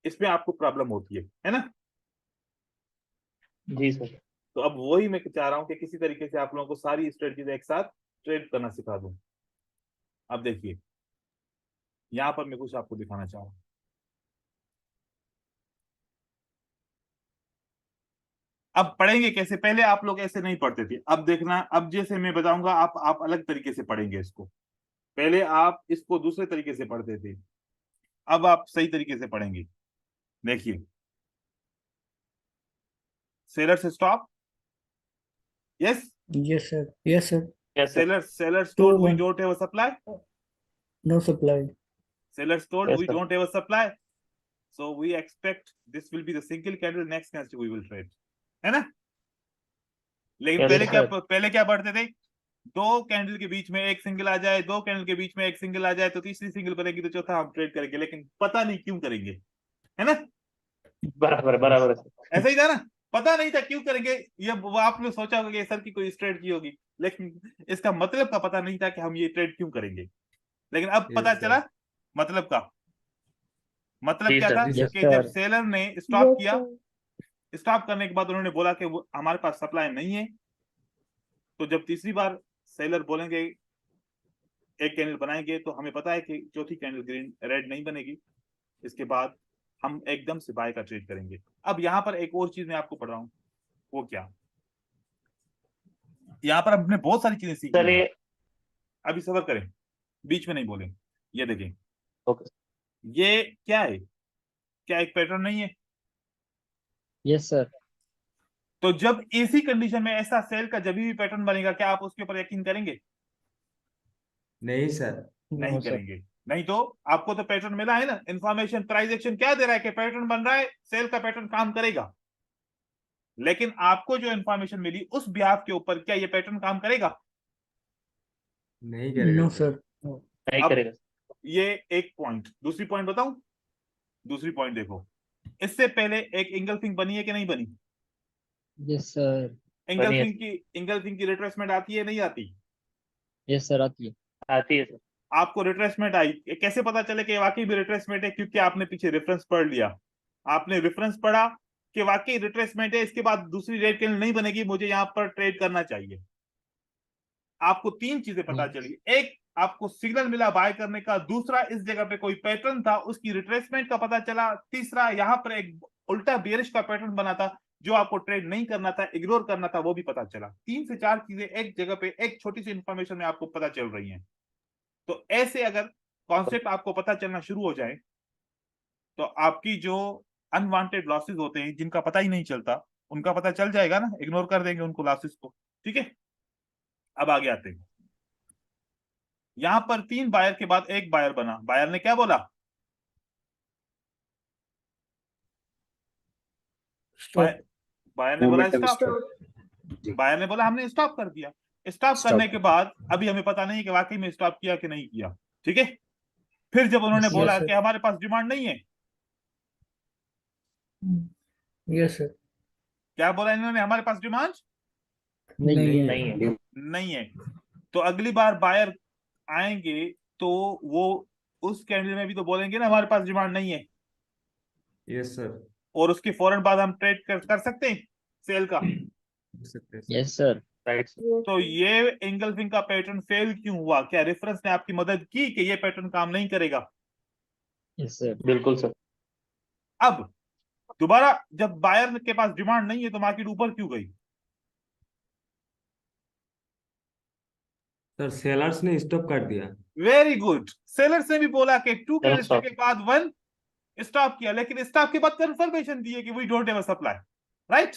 इसमें आपको प्रॉब्लम होती है ना। जी सर। तो अब वही मैं चाह रहा हूँ कि किसी तरीके से आप लोगों को सारी स्ट्रेटजीज एक साथ ट्रेड करना सिखा दूं। अब देखिए, यहाँ पर मैं कुछ आपको दिखाना चाह रहा हूँ। अब पढ़ेंगे कैसे, पहले आप लोग ऐसे नहीं पढ़ते थे। अब देखना, अब जैसे मैं बताऊंगा आप अलग तरीके से पढ़ेंगे इसको। पहले आप इसको दूसरे तरीके से पढ़ते थे, अब आप सही तरीके से पढ़ेंगे। देखिए, सेलर से stop, yes, yes sir yes sir yes sir. sellers Two told we one. don't have a supply, no supply sellers told Yes, we sir. don't have a supply, so we expect this will be the single candle, next candle we will trade, है ना। लेकिन Yes, sir. पहले क्या पढ़ते थे, दो candle के बीच में एक सिंगल आ जाए, दो कैंडल के बीच में एक सिंगल आ जाए तो तीसरी सिंगल बनेगी, तो चौथा हम ट्रेड करेंगे, लेकिन पता नहीं क्यों करेंगे, है ना। बराबर बराबर है सर। ऐसा ही था ना, पता नहीं था क्यों करेंगे। ये वो आपने सोचा होगा कि सर की कोई स्ट्रेटजी होगी, लेकिन इसका मतलब का पता नहीं था कि हम ये ट्रेड क्यों करेंगे। लेकिन अब पता यस चला सर। मतलब का। मतलब जी क्या सर। था यस कि जब सर सेलर ने स्टॉप यस किया, सर। स्टॉप करने के बाद उन्होंने बोला कि वो हमारे पास सप्लाई नहीं है, तो जब तीसरी बार सेलर बोलेंगे एक कैंडल बनाएंगे, तो हमें पता है कि चौथी कैंडल ग्रीन रेड नहीं बनेगी, इसके बाद हम एकदम से बाय का ट्रेड करेंगे। अब यहाँ पर एक और चीज मैं आपको पढ़ रहा हूँ, वो क्या, यहाँ पर हमने बहुत सारी चीजें सीखी सर हैं। ये अभी सबर करें, बीच में नहीं बोले। ये देखें, ओके। ये क्या है, क्या एक पैटर्न नहीं है। यस सर तो जब ऐसी कंडीशन में ऐसा सेल का जब भी पैटर्न बनेगा, क्या आप उसके ऊपर यकीन करेंगे, नहीं सर। नहीं करेंगे। नहीं तो आपको तो पैटर्न मिला है ना, इंफॉर्मेशन प्राइस एक्शन क्या दे रहा है कि पैटर्न बन रहा है, सेल का पैटर्न काम करेगा। लेकिन आपको जो इंफॉर्मेशन मिली उस ब्याज के ऊपर, क्या ये पैटर्न काम करेगा, नहीं करेगा नो सर। सर नहीं अब करेगा। ये एक पॉइंट। दूसरी पॉइंट बताऊं, दूसरी पॉइंट देखो, इससे पहले एक इंगल्फिंग बनी है कि नहीं बनी। यस सर बनिए। इंगल्फिंग की रिट्रेसमेंट आती है नहीं आती, यस सर आती है आती है सर। आपको रिट्रेसमेंट आई, ये कैसे पता चले कि वाकई भी रिट्रेसमेंट है, क्योंकि आपने पीछे रेफरेंस पढ़ लिया, आपने रेफरेंस पढ़ा कि वाकई रिट्रेसमेंट है, इसके बाद दूसरी रेड कैंडल नहीं बनेगी, मुझे यहाँ पर ट्रेड करना चाहिए। आपको तीन चीजें पता चली, एक आपको सिग्नल मिला बाय करने का, दूसरा इस जगह पे कोई पैटर्न था उसकी रिट्रेसमेंट का पता चला, तीसरा यहाँ पर एक उल्टा बेरिश का पैटर्न बना था जो आपको ट्रेड नहीं करना था, इग्नोर करना था, वो भी पता चला। तीन से चार चीजें एक जगह पे एक छोटी सी इंफॉर्मेशन में आपको पता चल रही हैं। तो ऐसे अगर कॉन्सेप्ट आपको पता चलना शुरू हो जाए, तो आपकी जो अनवांटेड लॉसेस होते हैं जिनका पता ही नहीं चलता, उनका पता चल जाएगा ना, इग्नोर कर देंगे उनको लॉसेस को। ठीक है, अब आगे आते हैं। यहां पर तीन बायर के बाद एक बायर बना, बायर ने क्या बोला, स्टॉप बायर ने बोला स्टॉप, स्टॉप। बायर ने बोला हमने स्टॉप कर दिया। Stop Stop. करने के बाद अभी हमें पता नहीं कि वाकई में स्टॉप किया कि नहीं किया, ठीक है। फिर जब उन्होंने Yes, बोला sir. कि हमारे पास डिमांड नहीं है, Yes, sir. क्या बोला इन्होंने, हमारे पास डिमांड नहीं है. नहीं है। नहीं है, तो अगली बार बायर आएंगे तो वो उस कैंडल में भी तो बोलेंगे ना हमारे पास डिमांड नहीं है, यस सर, और उसके फौरन बाद हम ट्रेड कर सकते हैं सेल का। कर सकते हैं सर। Yes, sir. राइट। तो ये एंगल्फिंग का पैटर्न फेल क्यों हुआ? क्या रेफरेंस ने आपकी मदद की कि ये पैटर्न काम नहीं करेगा? Yes, sir. बिल्कुल सर। अब दोबारा जब बायर के पास डिमांड नहीं है तो मार्केट ऊपर क्यों गई? सर सेलर्स ने स्टॉप कर दिया। वेरी गुड, सेलर्स ने भी बोला कि 2 Seller कैंडलस्टिक stop. के बाद 1 स्टॉप किया, लेकिन स्टॉप के बाद कंफर्मेशन दी है कि we don't have a supply, right,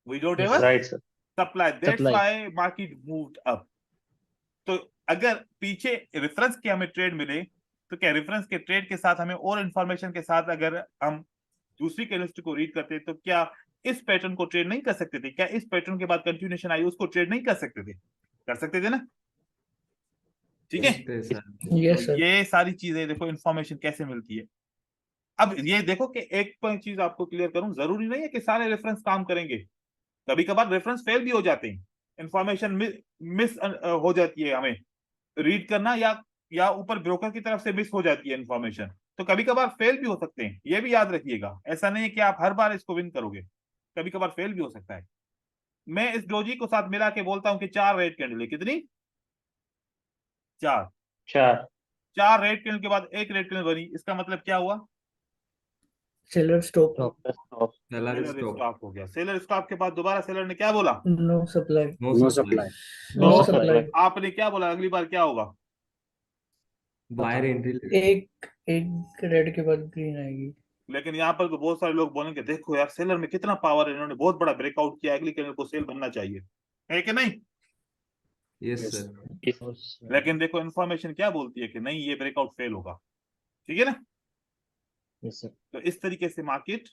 we don't have a right sir. Supply, that's Supply. Why market moved up. तो अगर पीछे रेफरेंस के हमें ट्रेड मिले तो क्या रेफरेंस के ट्रेड के साथ हमें और इंफॉर्मेशन के साथ अगर हम दूसरी कैंडलस्टिक को रीड करते तो क्या इस पैटर्न को ट्रेड नहीं कर सकते थे? क्या इस पैटर्न के बाद कंटिन्यूएशन आई उसको ट्रेड नहीं कर सकते थे? कर सकते थे ना, ठीक है। सकते हैं सर। Yes, तो sir. ये सारी चीजें देखो इंफॉर्मेशन कैसे मिलती है। अब ये देखो कि एक चीज आपको क्लियर करूं, जरूरी नहीं है कि सारे रेफरेंस काम करेंगे, कभी कभार रेफरेंस फेल भी हो जाते हैं, इंफॉर्मेशन मिस हो जाती है, हमें रीड करना या ऊपर ब्रोकर की तरफ से मिस हो जाती है इंफॉर्मेशन, तो कभी कभार फेल भी हो सकते हैं, ये भी याद रखिएगा। ऐसा नहीं है कि आप हर बार इसको विन करोगे, कभी कभार फेल भी हो सकता है। मैं इस डोजी को साथ मिला के बोलता हूं कि 4 रेड कैंडल है, कितनी? 4 4। 4 रेड कैंडल के बाद एक रेड कैंडल बनी, इसका मतलब क्या हुआ? Seller stop. Stop. Seller seller stop, stop हो गया। सेलर स्टॉप के बाद दोबारा सेलर ने क्या बोला? No supply. No supply, No No supply. आपने क्या बोला? अगली बार क्या होगा? Buyer entry. एक रेड के बाद ग्रीन आएगी. लेकिन यहाँ पर तो बहुत सारे लोग बोलेंगे देखो यार सेलर में कितना पावर है, इन्होंने बहुत बड़ा ब्रेकआउट किया, अगली कैंडल को सेल बनना चाहिए, है कि नहीं? यस सर, इस लेकिन देखो इन्फॉर्मेशन क्या बोलती है कि नहीं ये ब्रेकआउट फेल होगा, ठीक है ना। Yes, sir. तो इस तरीके से मार्केट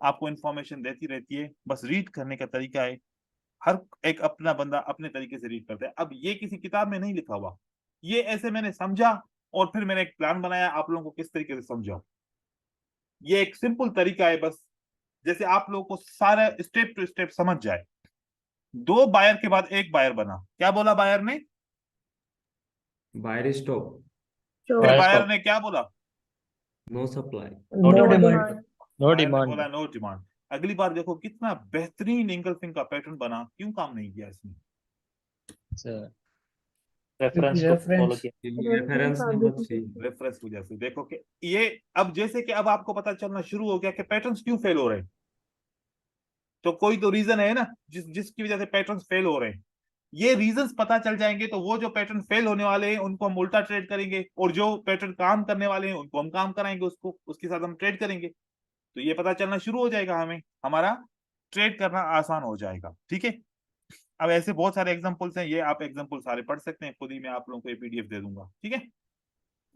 आपको इन्फॉर्मेशन देती रहती है, बस रीड करने का तरीका है, हर एक अपना बंदा अपने तरीके से रीड करता है। अब ये किसी किताब में नहीं लिखा हुआ, ये ऐसे मैंने समझा और फिर मैंने एक प्लान बनाया आप लोगों को किस तरीके से समझाऊं। ये एक सिंपल तरीका है, बस जैसे आप लोगों को सारा स्टेप टू स्टेप समझ जाए। 2 बायर के बाद एक बायर बना, क्या बोला बायर ने? बायर स्टॉप, फिर Buyer बायर stop. ने क्या बोला? No supply, No demand. demand. No buyer ने demand. बोला नो डिमांड। अगली बार देखो कितना बेहतरीन एंगल्फिंग का पैटर्न बना, क्यों काम नहीं किया इसने? Sir. रेफरेंस को Reference. फॉलो किया। Reference number 3। रेफरेंस वजह से देखो कि ये अब जैसे कि अब आपको पता चलना शुरू हो गया कि पैटर्न्स क्यों फेल हो रहे हैं, तो कोई तो रीजन है ना जिसकी वजह से पैटर्न्स फेल हो रहे हैं। ये रीजंस पता चल जाएंगे तो वो जो पैटर्न फेल होने वाले हैं उनको हम उल्टा ट्रेड करेंगे, और जो पैटर्न काम करने वाले हैं उनको हम काम कराएंगे, उसको उसके साथ हम ट्रेड करेंगे। तो ये पता चलना शुरू हो जाएगा, हमें हमारा ट्रेड करना आसान हो जाएगा, ठीक है। अब ऐसे बहुत सारे एग्जांपल्स हैं, ये आप एग्जांपल सारे पढ़ सकते हैं खुद ही, मैं आप लोगों को ये पीडीएफ दे दूंगा, ठीक है।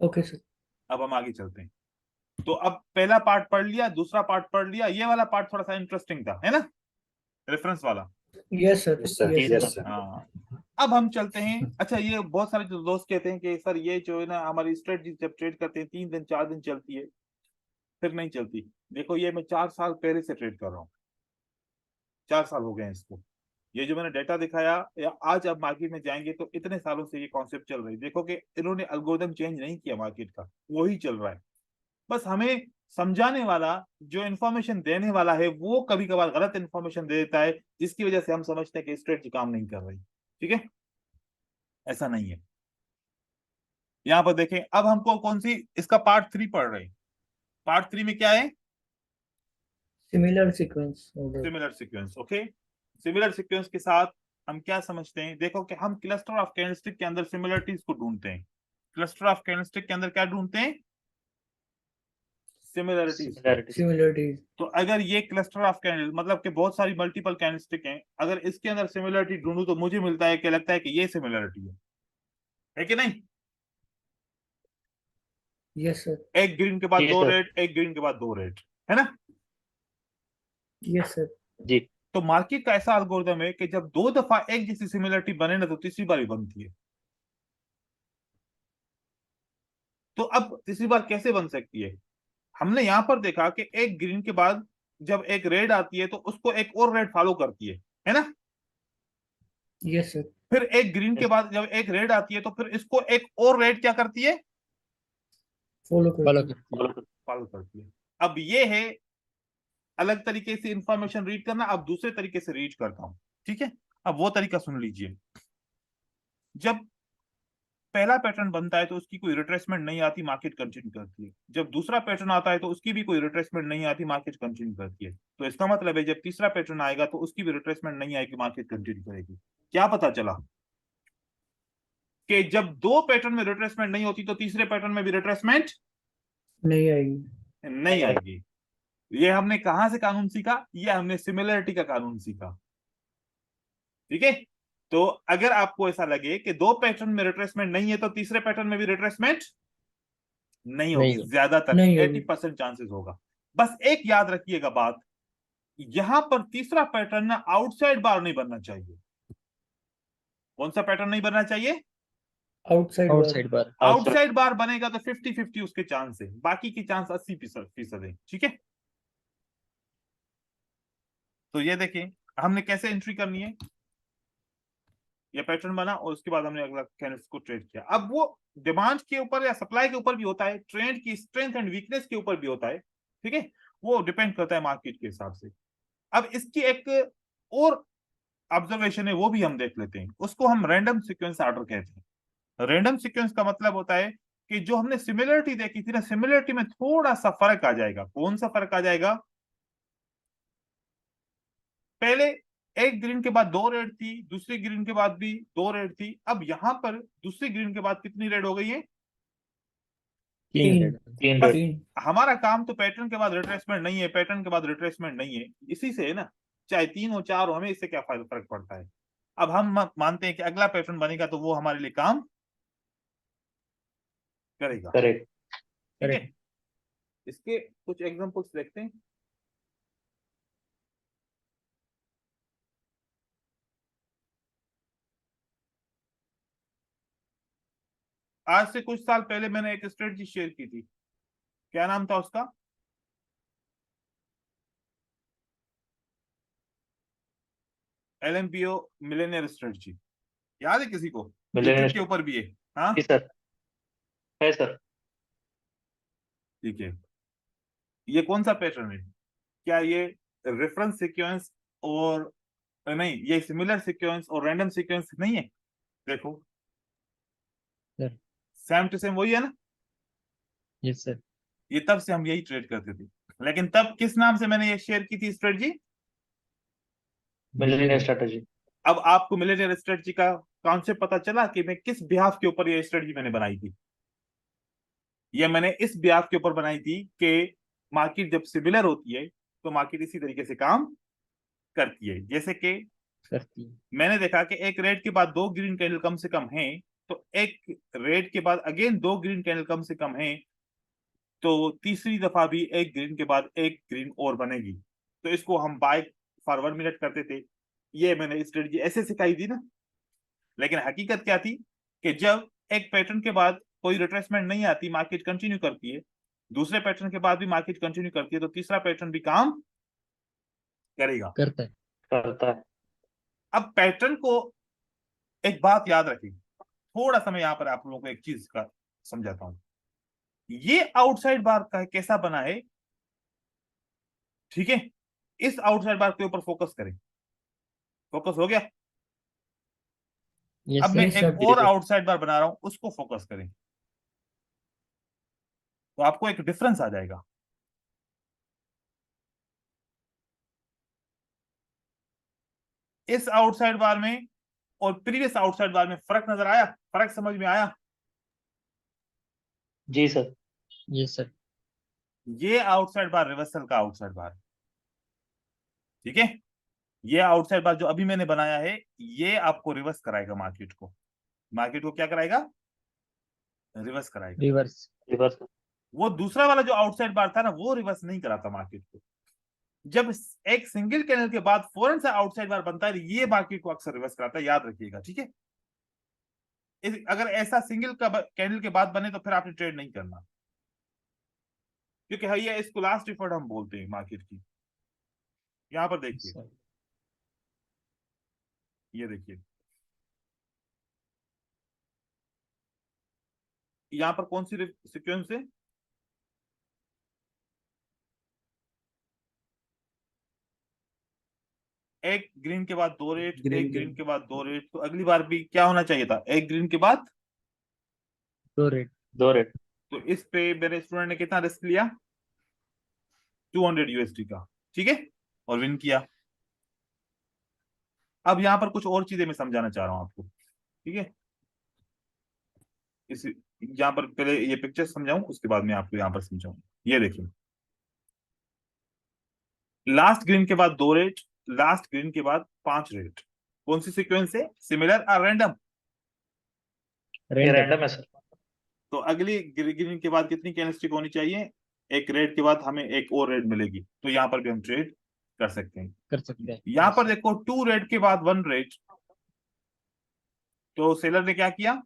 Okay, sir. अब हम आगे चलते हैं। तो अब पहला पार्ट पढ़ लिया, दूसरा पार्ट पढ़ लिया, ये वाला पार्ट थोड़ा सा इंटरेस्टिंग था, है ना, रेफरेंस वाला। Yes, sir. Yes, sir. हाँ, अब हम चलते हैं। अच्छा, ये बहुत सारे जो दोस्त कहते हैं कि सर ये जो है ना हमारी स्ट्रेटजी जब ट्रेड करते हैं 3 दिन 4 दिन चलती है फिर नहीं चलती। देखो ये मैं 4 साल पहले से ट्रेड कर रहा हूँ, 4 साल हो गए हैं इसको। ये जो मैंने डेटा दिखाया या आज अब मार्केट में जाएंगे तो इतने सालों से ये कॉन्सेप्ट चल रही है। देखो कि इन्होंने एल्गोरिथम चेंज नहीं किया मार्केट का, वही चल रहा है। बस हमें समझाने वाला जो इन्फॉर्मेशन देने वाला है वो कभी कभार गलत इन्फॉर्मेशन दे देता है, जिसकी वजह से हम समझते हैं कि स्ट्रेटजी काम नहीं कर रही, ठीक है। ऐसा नहीं है। यहाँ पर देखें, अब हमको कौन सी इसका पार्ट 3 पढ़ रहे हैं। पार्ट 3 में क्या है? Similar sequence. order. Similar sequence, okay. Similar sequence के साथ हम क्या समझते हैं? देखो कि हम क्लस्टर ऑफ कैंडलस्टिक के अंदर सिमिलरिटीज को ढूंढते हैं। क्लस्टर ऑफ कैंडलस्टिक के अंदर क्या ढूंढते हैं? सिमिलरिटीज। Similarities. Similarities. तो अगर ये क्लस्टर ऑफ कैंडल मतलब कि बहुत सारी मल्टीपल कैंडलस्टिक हैं, अगर इसके अंदर सिमिलरिटी ढूंढूं तो मुझे मिलता है कि लगता है कि ये सिमिलरिटी है कि नहीं? Yes, sir. एक ग्रीन के बाद जी, 2 सर। रेड, एक ग्रीन के बाद 2 रेड, है ना। Yes, sir. जी। तो मार्केट का ऐसा एल्गोरिथम है कि जब 2 दफा एक जैसी सिमिलरिटी बने ना तो तीसरी बार भी बनती है। तो अब तीसरी बार कैसे बन सकती है? हमने यहां पर देखा कि एक ग्रीन के बाद जब एक रेड आती है तो उसको एक और रेड फॉलो करती है ना? Yes, sir. फिर एक ग्रीन के बाद जब एक रेड आती है तो फिर इसको एक और रेड क्या करती है? Follow फॉलो करती करती है। फॉलो करती है। अब ये है अलग तरीके से इंफॉर्मेशन रीड करना। अब दूसरे तरीके से रीड करता हूं, ठीक है? अब वो तरीका सुन लीजिए। जब पहला पैटर्न बनता है तो उसकी कोई रिट्रेसमेंट नहीं आती, मार्केट कंटिन्यू करती है। जब दूसरा पैटर्न आता है तो उसकी भी कोई रिट्रेसमेंट नहीं आती, मार्केट कंटिन्यू करती है। तो इसका मतलब है जब तीसरा पैटर्न आएगा तो उसकी भी रिट्रेसमेंट नहीं आएगी, मार्केट कंटिन्यू करेगी। क्या पता चला कि जब 2 पैटर्न में रिट्रेसमेंट नहीं होती तो तीसरे पैटर्न में भी रिट्रेसमेंट नहीं आएगी। नहीं आएगी। ये हमने कहां से कानून सीखा? ये हमने सिमिलरिटी का कानून सीखा, ठीक है? तो अगर आपको ऐसा लगे कि 2 पैटर्न में रिट्रेसमेंट नहीं है तो तीसरे पैटर्न में भी रिट्रेसमेंट नहीं होगी, नहीं। ज्यादातर नहीं होगी। 80% चांसेस होगा। बस एक याद रखिएगा बात, यहां पर तीसरा पैटर्न ना आउटसाइड बार नहीं बनना चाहिए। कौन सा पैटर्न नहीं बनना चाहिए? आउटसाइड बार। आउटसाइड बार। आउटसाइड बार बनेगा तो 50-50 उसके चांस है, बाकी की चांस 80% है, ठीक है? तो ये देखिए हमने कैसे एंट्री करनी है। ये पैटर्न बना और उसके बाद हमने अगला कैंडल्स को ट्रेड किया। अब वो डिमांड के ऊपर या सप्लाई के ऊपर भी होता है, ट्रेंड की स्ट्रेंथ एंड वीकनेस के ऊपर भी होता है, ठीक है? वो डिपेंड करता है मार्केट के हिसाब से। अब इसकी एक और ऑब्जर्वेशन है, वो भी हम देख लेते हैं। उसको हम रैंडम सीक्वेंस ऑर्डर कहते हैं। रैंडम सीक्वेंस का मतलब होता है कि जो हमने सिमिलरिटी देखी थी ना, सिमिलरिटी में थोड़ा सा फर्क आ जाएगा। कौन सा फर्क आ जाएगा? पहले एक ग्रीन के बाद 2 रेड थी, दूसरी ग्रीन के बाद भी 2 रेड थी। अब यहां पर दूसरी ग्रीन के बाद कितनी रेड हो गई है? 3 तीन। रेड। 3 बस रेड। तीन। हमारा काम तो पैटर्न के बाद रिट्रेसमेंट नहीं है, पैटर्न के बाद रिट्रेसमेंट नहीं है, इसी से है ना। चाहे 3 हो 4 हो, हमें इससे क्या फर्क पड़ता है? अब हम मानते हैं कि अगला पैटर्न बनेगा तो वो हमारे लिए काम करेगा, करेक्ट। ठीक है? इसके कुछ एग्जांपल्स देखते हैं। आज से कुछ साल पहले मैंने एक स्ट्रेटजी शेयर की थी, क्या नाम था उसका? LMPO Millionaire strategy. याद है किसी को? यूट्यूब के ऊपर भी है। हाँ जी सर, है सर। ठीक है। ये कौन सा पैटर्न है? क्या ये रेफरेंस सीक्वेंस और नहीं, ये सिमिलर सीक्वेंस और रैंडम सीक्वेंस नहीं है? देखो सर। सेम टू सेम वही है ना। Yes sir. ये तब से हम यही ट्रेड करते थे, लेकिन तब किस नाम से मैंने ये शेयर की थी स्ट्रेटजी? Millionaire strategy. अब आपको मिलेनियर स्ट्रेटजी का कॉन्सेप्ट पता चला कि मैं किस बिहाफ के ऊपर ये स्ट्रेटजी मैंने बनाई थी। ये मैंने इस बिहाफ के ऊपर बनाई थी कि मार्केट जब सिमिलर होती है तो मार्केट इसी तरीके से काम करती है। जैसे कि करती है। मैंने देखा कि एक रेड के बाद 2 ग्रीन कैंडल कम से कम हैं, तो एक रेड के बाद अगेन 2 ग्रीन कैंडल कम से कम हैं, तो तीसरी दफा भी एक ग्रीन के बाद एक ग्रीन और बनेगी। तो इसको हम बाय फॉर 1 मिनट करते थे। ये मैंने स्ट्रेटजी ऐसे सिखाई थी ना। लेकिन हकीकत क्या थी कि जब एक पैटर्न के बाद कोई रिट्रेसमेंट नहीं आती, मार्केट कंटिन्यू करती है, दूसरे पैटर्न के बाद भी मार्केट कंटिन्यू करती है, तो तीसरा पैटर्न भी काम करेगा। करता है। करता है। अब पैटर्न को एक बात याद रखें, थोड़ा सा मैं यहां पर आप लोगों को एक चीज का समझाता हूं। ये आउटसाइड बार का कैसा बना है, ठीक है? इस आउटसाइड बार के ऊपर फोकस करें। फोकस हो गया? यस अब मैं सर। एक और आउटसाइड बार बना रहा हूं, उसको फोकस करें तो आपको एक डिफरेंस आ जाएगा। इस आउटसाइड बार में और प्रीवियस आउटसाइड बार में फर्क नजर आया? फर्क समझ में आया? जी सर। Yes sir. ये आउटसाइड बार रिवर्सल का आउटसाइड बार, ठीक है? ये आउटसाइड बार जो अभी मैंने बनाया है, ये आपको रिवर्स कराएगा मार्केट को। मार्केट को क्या कराएगा? रिवर्स कराएगा। रिवर्स। रिवर्स। वो दूसरा वाला जो आउटसाइड बार था ना, वो रिवर्स नहीं कराता मार्केट को। जब एक सिंगल कैंडल के बाद फौरन से आउटसाइड बार बनता है, ये मार्केट को अक्सर रिवर्स कराता है, याद रखिएगा, ठीक है। अगर ऐसा सिंगल का कैंडल के बाद बने तो फिर आपने ट्रेड नहीं करना, क्योंकि है ये इसको लास्ट रिफर्ड हम बोलते हैं मार्केट की। यहां पर देखिए, ये देखिए यहां पर कौन सी सीक्वेंस है, एक ग्रीन के बाद दो रेट, एक ग्रीन के बाद दो रेट। तो अगली बार भी क्या होना चाहिए था, एक ग्रीन के बाद 2 रेट। 2 रेट। तो इस पे मेरे स्टूडेंट ने कितना रिस्क लिया, 200 यूएसडी का, ठीक है, और विन किया। अब यहां पर कुछ और चीजें मैं समझाना चाह रहा हूं आपको, ठीक है। इस यहां पर पहले ये पिक्चर समझाऊं, उसके बाद मैं आपको यहां पर समझाऊं। ये देखिए, लास्ट ग्रीन के बाद 2 रेट, लास्ट ग्रीन के बाद 5 रेट। कौन सी सीक्वेंस है, सिमिलर और रैंडम? ये रैंडम है सर। तो अगली ग्रीन के बाद कितनी कैंडलस्टिक होनी चाहिए, एक रेड के बाद हमें एक और रेड मिलेगी, तो यहाँ पर भी हम ट्रेड कर सकते हैं। यहाँ पर देखो 2 रेड के बाद 1 रेड, तो सेलर ने क्या किया,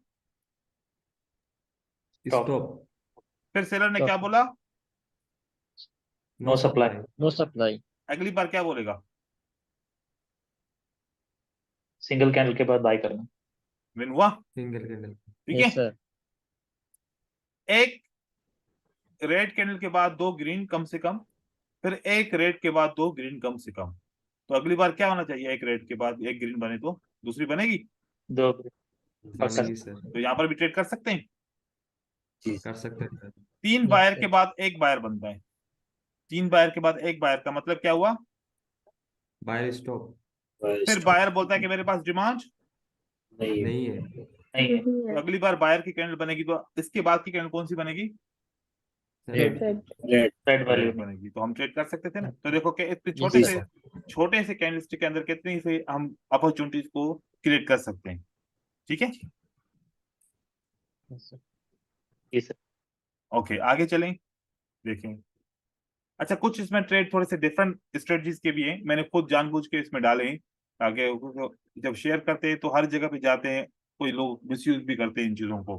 स्टॉप। फिर सेलर ने क्या बोला, नो सप्लाई। No supply. अगली बार क्या बोलेगा, सिंगल कैंडल के बाद बाय करना। विन हुआ, सिंगल कैंडल। ठीक है। सर। एक रेड कैंडल के बाद 2 ग्रीन कम से कम, फिर एक रेड के बाद 2 ग्रीन कम से कम। तो अगली बार क्या होना चाहिए, एक रेड के बाद एक ग्रीन बने तो दूसरी बनेगी, 2 बनेगी सर, तो यहाँ पर भी ट्रेड कर सकते हैं। कर सकते हैं सर। 3 बायर के बाद एक बायर बनता है, 3 बायर के बाद एक बायर का मतलब क्या हुआ, बाय स्टॉप। फिर बायर बोलता है कि मेरे पास डिमांड नहीं है। नहीं है। यही तो है। अगली बार बायर की कैंडल बनेगी, तो इसके बाद की कैंडल कौन सी बनेगी, रेड। रेड वैल्यू रेड बनेगी। तो हम ट्रेड कर सकते थे ना। तो देखो कि इतने Yes, छोटे से कैंडलस्टिक के अंदर कितनी से हम अपॉर्चुनिटीज को क्रिएट कर सकते हैं, ठीक है। जी सर। ओके, आगे चलें, देखें। अच्छा, कुछ इसमें ट्रेड थोड़े से डिफरेंट स्ट्रेटजीज के भी हैं, मैंने खुद जानबूझ के इसमें डाले हैं, ताकि जब शेयर करते हैं तो हर जगह पे जाते हैं, कोई लोग मिसयूज भी करते हैं इन चीजों को।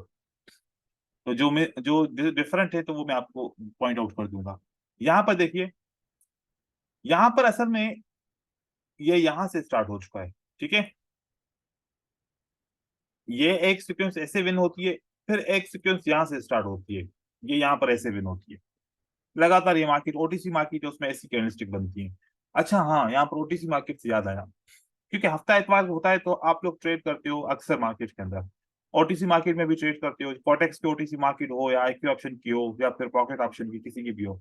तो जो डिफरेंट है तो वो मैं आपको पॉइंट आउट कर दूंगा। यहाँ पर देखिए, यहाँ पर असल में ये यहाँ से स्टार्ट हो चुका है, ठीक है। ये एक सीक्वेंस ऐसे विन होती है, फिर एक सीक्वेंस यहाँ से स्टार्ट होती है, ये यहाँ पर ऐसे विन होती है लगातार। ये मार्केट ओटीसी मार्केट है, उसमें ऐसी कैंडलस्टिक बनती है। अच्छा हाँ, यहाँ पर ओटीसी मार्केट से याद आया, क्योंकि हफ्ता इतवार होता है तो आप लोग ट्रेड करते हो अक्सर मार्केट के अंदर, ओटीसी मार्केट में भी ट्रेड करते हो, कॉटेक्स की ओटीसी मार्केट हो या आईक्यू ऑप्शन की हो या फिर पॉकेट ऑप्शन की, किसी की भी हो।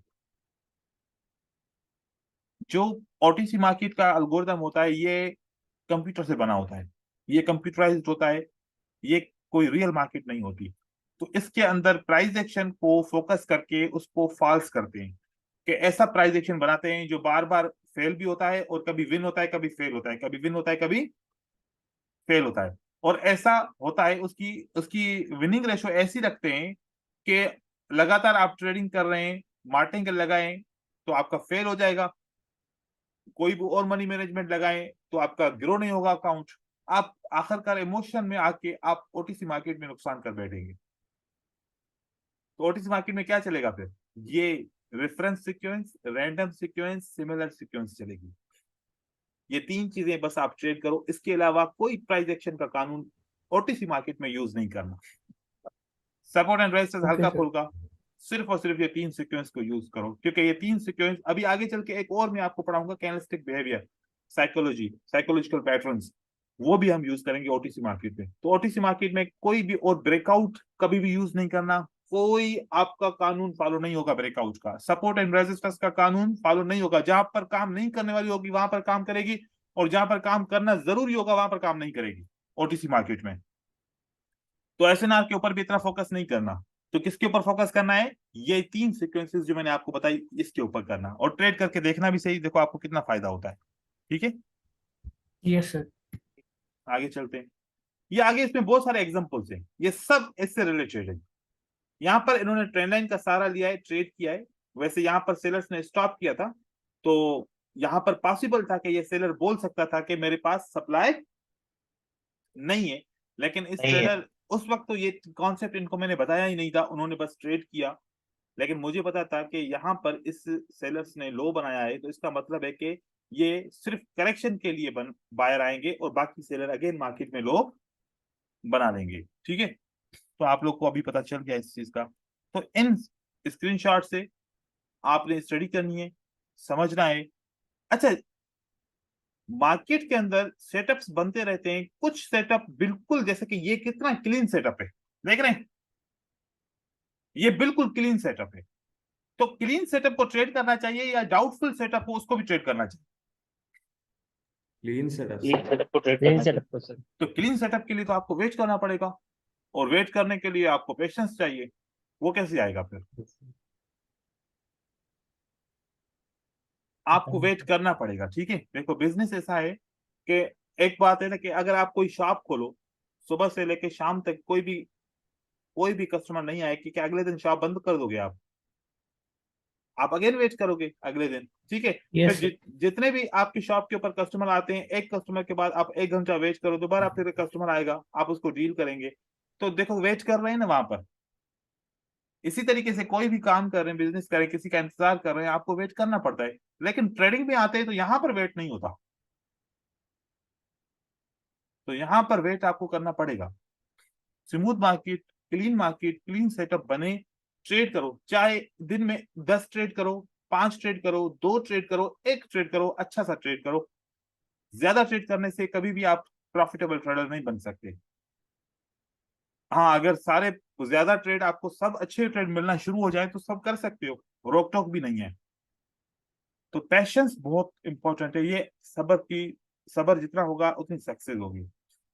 जो ओटीसी मार्केट का एल्गोरिथम होता है ये कंप्यूटर से बना होता है, ये कंप्यूटराइज्ड होता है, ये कोई रियल मार्केट नहीं होती। तो इसके अंदर प्राइस एक्शन को फोकस करके उसको फॉल्स करते हैं, कि ऐसा प्राइस एक्शन बनाते हैं जो बार बार फेल भी होता है और कभी विन होता है, कभी फेल होता है, कभी विन होता है, कभी फेल होता है। और ऐसा होता है, उसकी उसकी विनिंग रेशो ऐसी रखते हैं कि लगातार आप ट्रेडिंग कर रहे हैं, मार्टिंग लगाएं तो आपका फेल हो जाएगा, कोई भी और मनी मैनेजमेंट लगाएं तो आपका ग्रो नहीं होगा अकाउंट, आप आखिरकार इमोशन में आके आप ओटीसी मार्केट में नुकसान कर बैठेंगे। तो ओटीसी मार्केट में क्या चलेगा फिर, ये reference sequence, random sequence, similar sequence चलेगी। ये 3 चीजें बस आप ट्रेड करो, इसके अलावा कोई प्राइस एक्शन का कानून ओटीसी मार्केट में यूज नहीं करना। सपोर्ट एंड रेजिस्टेंस हल्का फुल्का, सिर्फ और सिर्फ ये 3 सीक्वेंस को यूज करो, क्योंकि ये 3 सीक्वेंस अभी आगे चल के एक और मैं आपको पढ़ाऊंगा, candlestick behaviour, psychology, psychological patterns, वो भी हम यूज करेंगे ओटीसी मार्केट में। तो ओटीसी मार्केट में कोई भी और ब्रेकआउट कभी भी यूज नहीं करना, कोई आपका कानून फॉलो नहीं होगा ब्रेकआउट का, सपोर्ट एंड रेजिस्टेंस का कानून फॉलो नहीं होगा। जहां पर काम नहीं करने वाली होगी वहां पर काम करेगी, और जहां पर काम करना जरूरी होगा वहां पर काम नहीं करेगी ओटीसी मार्केट में। तो एसएनआर के ऊपर भी इतना फोकस नहीं करना, तो किसके ऊपर फोकस करना है, ये 3 सीक्वेंसेस जो मैंने आपको बताई इसके ऊपर करना, और ट्रेड करके देखना भी सही, देखो आपको कितना फायदा होता है, ठीक है। Yes sir. आगे चलते हैं, ये आगे इसमें बहुत सारे एग्जांपल्स हैं, ये सब इससे रिलेटेड है। यहाँ पर इन्होंने ट्रेंड लाइन का सहारा लिया है, ट्रेड किया है। वैसे यहाँ पर सेलर्स ने स्टॉप किया था, तो यहाँ पर पॉसिबल था कि ये सेलर बोल सकता था कि मेरे पास सप्लाई नहीं है, लेकिन इस नहीं है। ट्रेडर उस वक्त तो ये कॉन्सेप्ट इनको मैंने बताया ही नहीं था, उन्होंने बस ट्रेड किया। लेकिन मुझे पता था कि यहाँ पर इस सेलर्स ने लो बनाया है, तो इसका मतलब है कि ये सिर्फ करेक्शन के लिए बायर आएंगे और बाकी सेलर अगेन मार्केट में लो बना देंगे। ठीक है, तो आप लोग को अभी पता चल गया इस चीज का। तो इन स्क्रीनशॉट से आपने स्टडी करनी है, समझना है। अच्छा, मार्केट के अंदर सेटअप्स बनते रहते हैं, कुछ सेटअप बिल्कुल, जैसे कि ये कितना क्लीन सेटअप है, देख रहे हैं, ये बिल्कुल क्लीन सेटअप है। तो क्लीन सेटअप को ट्रेड करना चाहिए या डाउटफुल सेटअप हो उसको भी ट्रेड करना चाहिए? क्लीन सेटअप ये सर। सेटअप को ट्रेड Clean करना चाहिए। setup को सर। तो क्लीन सेटअप के लिए तो आपको वेट करना पड़ेगा, और वेट करने के लिए आपको पेशेंस चाहिए। वो कैसे आएगा फिर? आपको वेट करना पड़ेगा। ठीक है, देखो बिजनेस ऐसा है कि एक बात है ना कि अगर आप कोई शॉप खोलो, सुबह से लेके शाम तक कोई भी कस्टमर नहीं आए कि अगले दिन शॉप बंद कर दोगे आप अगेन वेट करोगे अगले दिन। ठीक है, Yes, फिर जितने भी आपकी शॉप के ऊपर कस्टमर आते हैं, एक कस्टमर के बाद आप 1 घंटा वेट करो, दोबारा फिर कस्टमर आएगा, आप उसको डील करेंगे। तो देखो वेट कर रहे हैं ना वहां पर। इसी तरीके से कोई भी काम कर रहे हैं, बिजनेस कर रहे हैं, किसी का इंतजार कर रहे हैं, आपको वेट करना पड़ता है। लेकिन ट्रेडिंग में आते हैं तो यहाँ पर वेट नहीं होता, तो यहाँ पर वेट आपको करना पड़ेगा। स्मूथ मार्केट, क्लीन सेटअप बने, ट्रेड करो, चाहे दिन में 10 ट्रेड करो, 5 ट्रेड करो, 2 ट्रेड करो, 1 ट्रेड करो, अच्छा सा ट्रेड करो। ज्यादा ट्रेड करने से कभी भी आप प्रॉफिटेबल ट्रेडर नहीं बन सकते। हाँ, अगर सारे ज्यादा ट्रेड आपको सब अच्छे ट्रेड मिलना शुरू हो जाए तो सब कर सकते हो, रोक टोक भी नहीं है। तो पैशंस बहुत इंपॉर्टेंट है, ये सबर जितना होगा उतनी सक्सेस होगी।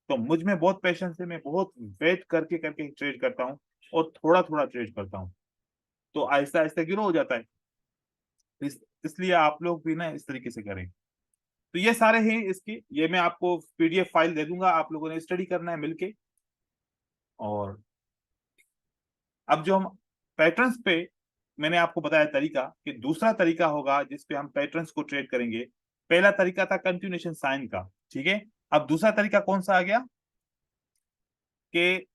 तो मुझ में बहुत पेशेंस है, मैं बहुत वेट करके करके ट्रेड करता हूँ और थोड़ा थोड़ा ट्रेड करता हूँ, तो आहिस्ता आहिस्ता ग्रो हो जाता है। इसलिए आप लोग भी ना इस तरीके से करें। तो ये सारे हैं इसके, ये मैं आपको पीडीएफ फाइल दे दूंगा, आप लोगों ने स्टडी करना है मिलके। और अब जो हम पैटर्न्स पे, मैंने आपको बताया तरीका, कि दूसरा तरीका होगा जिसपे हम पैटर्न्स को ट्रेड करेंगे। पहला तरीका था कंटिन्यूएशन साइन का, ठीक है। अब दूसरा तरीका कौन सा आ गया कि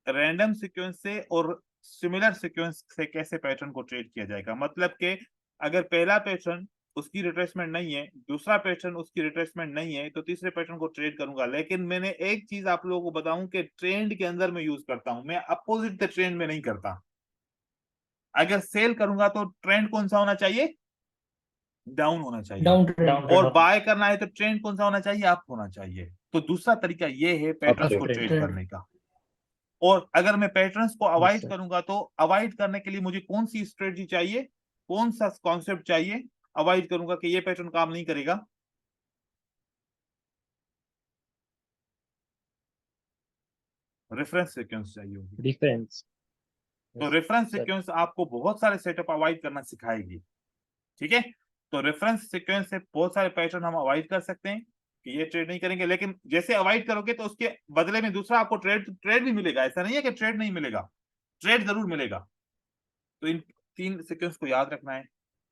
रैंडम सीक्वेंस से और सिमिलर सीक्वेंस से कैसे पैटर्न को ट्रेड किया जाएगा। मतलब कि अगर पहला पैटर्न उसकी रिट्रेसमेंट नहीं है, दूसरा पैटर्न उसकी रिट्रेसमेंट नहीं है, तो तीसरे पैटर्न को ट्रेड करूंगा। लेकिन मैंने एक चीज आप लोगों को बताऊं कि ट्रेंड के अंदर मैं यूज करता हूं, मैं अपोजिट द ट्रेंड में नहीं करता। अगर सेल करूंगा तो ट्रेंड कौन सा होना चाहिए? डाउन होना चाहिए। Down trend. डाउन ट्रेंड और बाय करना है तो ट्रेंड कौन सा होना चाहिए? अप होना चाहिए। तो दूसरा तरीका ये है पैटर्न्स को ट्रेड trend. करने का। और अगर मैं पैटर्न्स को अवॉइड sir. करूंगा तो अवॉइड करने के लिए मुझे कौन सी स्ट्रेटजी चाहिए, कौन सा कॉन्सेप्ट चाहिए अवॉइड करूंगा कि ये पैटर्न काम नहीं करेगा? रेफरेंस सीक्वेंस चाहिए होगी। Reference. तो रेफरेंस सीक्वेंस आपको बहुत सारे सेटअप अवॉइड करना सिखाएगी। ठीक है, तो रेफरेंस सीक्वेंस से बहुत सारे पैटर्न हम अवॉइड कर सकते हैं कि ये ट्रेड नहीं करेंगे। लेकिन जैसे अवॉइड करोगे तो उसके बदले में दूसरा आपको ट्रेड भी मिलेगा। ऐसा नहीं है कि ट्रेड नहीं मिलेगा, ट्रेड जरूर मिलेगा। तो इन 3 सीक्वेंस को याद रखना है।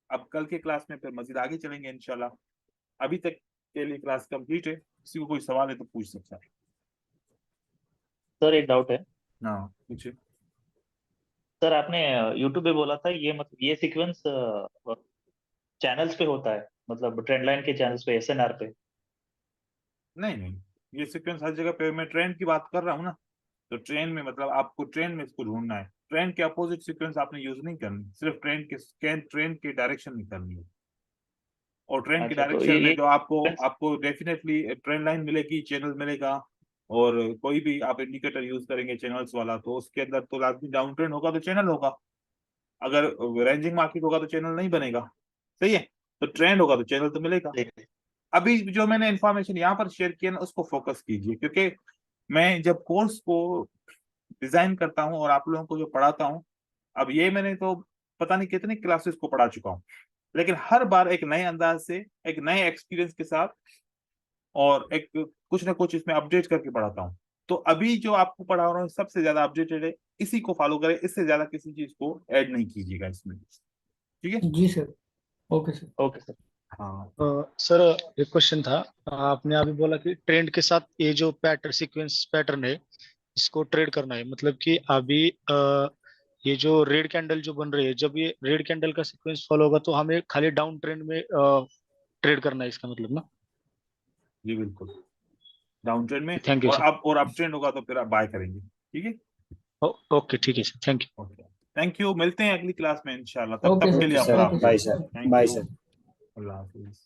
अब कल के क्लास में फिर मजीद आगे चलेंगे इंशाल्लाह। अभी तक के लिए क्लास कंप्लीट है, किसी को कोई सवाल है तो पूछ सकता है। सर एक डाउट है। हाँ पूछिए। सर आपने यूट्यूब पे बोला था ये, मतलब ये सीक्वेंस चैनल्स पे होता है, मतलब ट्रेंड लाइन के चैनल्स पे, एसएनआर पे? नहीं नहीं, ये सीक्वेंस हर जगह पे, मैं ट्रेंड की बात कर रहा हूँ ना। तो ट्रेंड में मतलब आपको ट्रेंड में इसको ढूंढना है, ट्रेंड के अपोजिट सीक्वेंस आपने यूज नहीं करनी, सिर्फ ट्रेंड के डायरेक्शन में करनी है। और ट्रेंड के अच्छा, तो डायरेक्शन में ये जो आपको डेफिनेटली ट्रेंड लाइन मिलेगी, चैनल मिलेगा। और कोई भी आप इंडिकेटर यूज करेंगे चैनल्स वाला, तो उसके अंदर तो लाजमी डाउन ट्रेंड होगा तो चैनल होगा। अगर रेंजिंग मार्केट होगा तो चैनल नहीं बनेगा, सही है। तो ट्रेंड होगा तो चैनल तो मिलेगा। अभी जो मैंने इंफॉर्मेशन यहाँ पर शेयर किया ना, उसको फोकस कीजिए, क्योंकि मैं जब कोर्स को डिजाइन करता हूँ और आप लोगों को जो पढ़ाता हूँ, अब ये मैंने तो पता नहीं कितने क्लासेस को पढ़ा चुका हूँ, लेकिन हर बार एक नए अंदाज से, एक नए एक्सपीरियंस के साथ, और एक कुछ ना कुछ इसमें अपडेट करके पढ़ाता हूँ। तो अभी जो आपको पढ़ा रहा हूँ सबसे ज्यादा अपडेटेड है, इसी को फॉलो करें, इससे ज्यादा किसी चीज को ऐड नहीं कीजिएगा इसमें। ठीक है, जी sir. Okay sir. Okay sir. हाँ सर एक क्वेश्चन था। आपने अभी बोला कि ट्रेंड के साथ ये जो सीक्वेंस पैटर्न है इसको ट्रेड करना है, मतलब कि अभी ये जो रेड कैंडल जो बन रही है, जब ये रेड कैंडल का सीक्वेंस फॉलो होगा तो हमें खाली डाउन ट्रेंड में ट्रेड करना है, इसका मतलब ना? जी बिल्कुल, डाउन ट्रेंड में। थैंक यू और सर। अप ट्रेंड होगा तो फिर आप बाय करेंगे। ठीक है, ओके ठीक है sir, thank you. Okay, thank you. मिलते हैं अगली क्लास में इंशाल्लाह, तब ओके तक के लिए सर, अपना ओके ख्याल सर, रखें। Thank bye you, sir. अल्लाह हाफिज।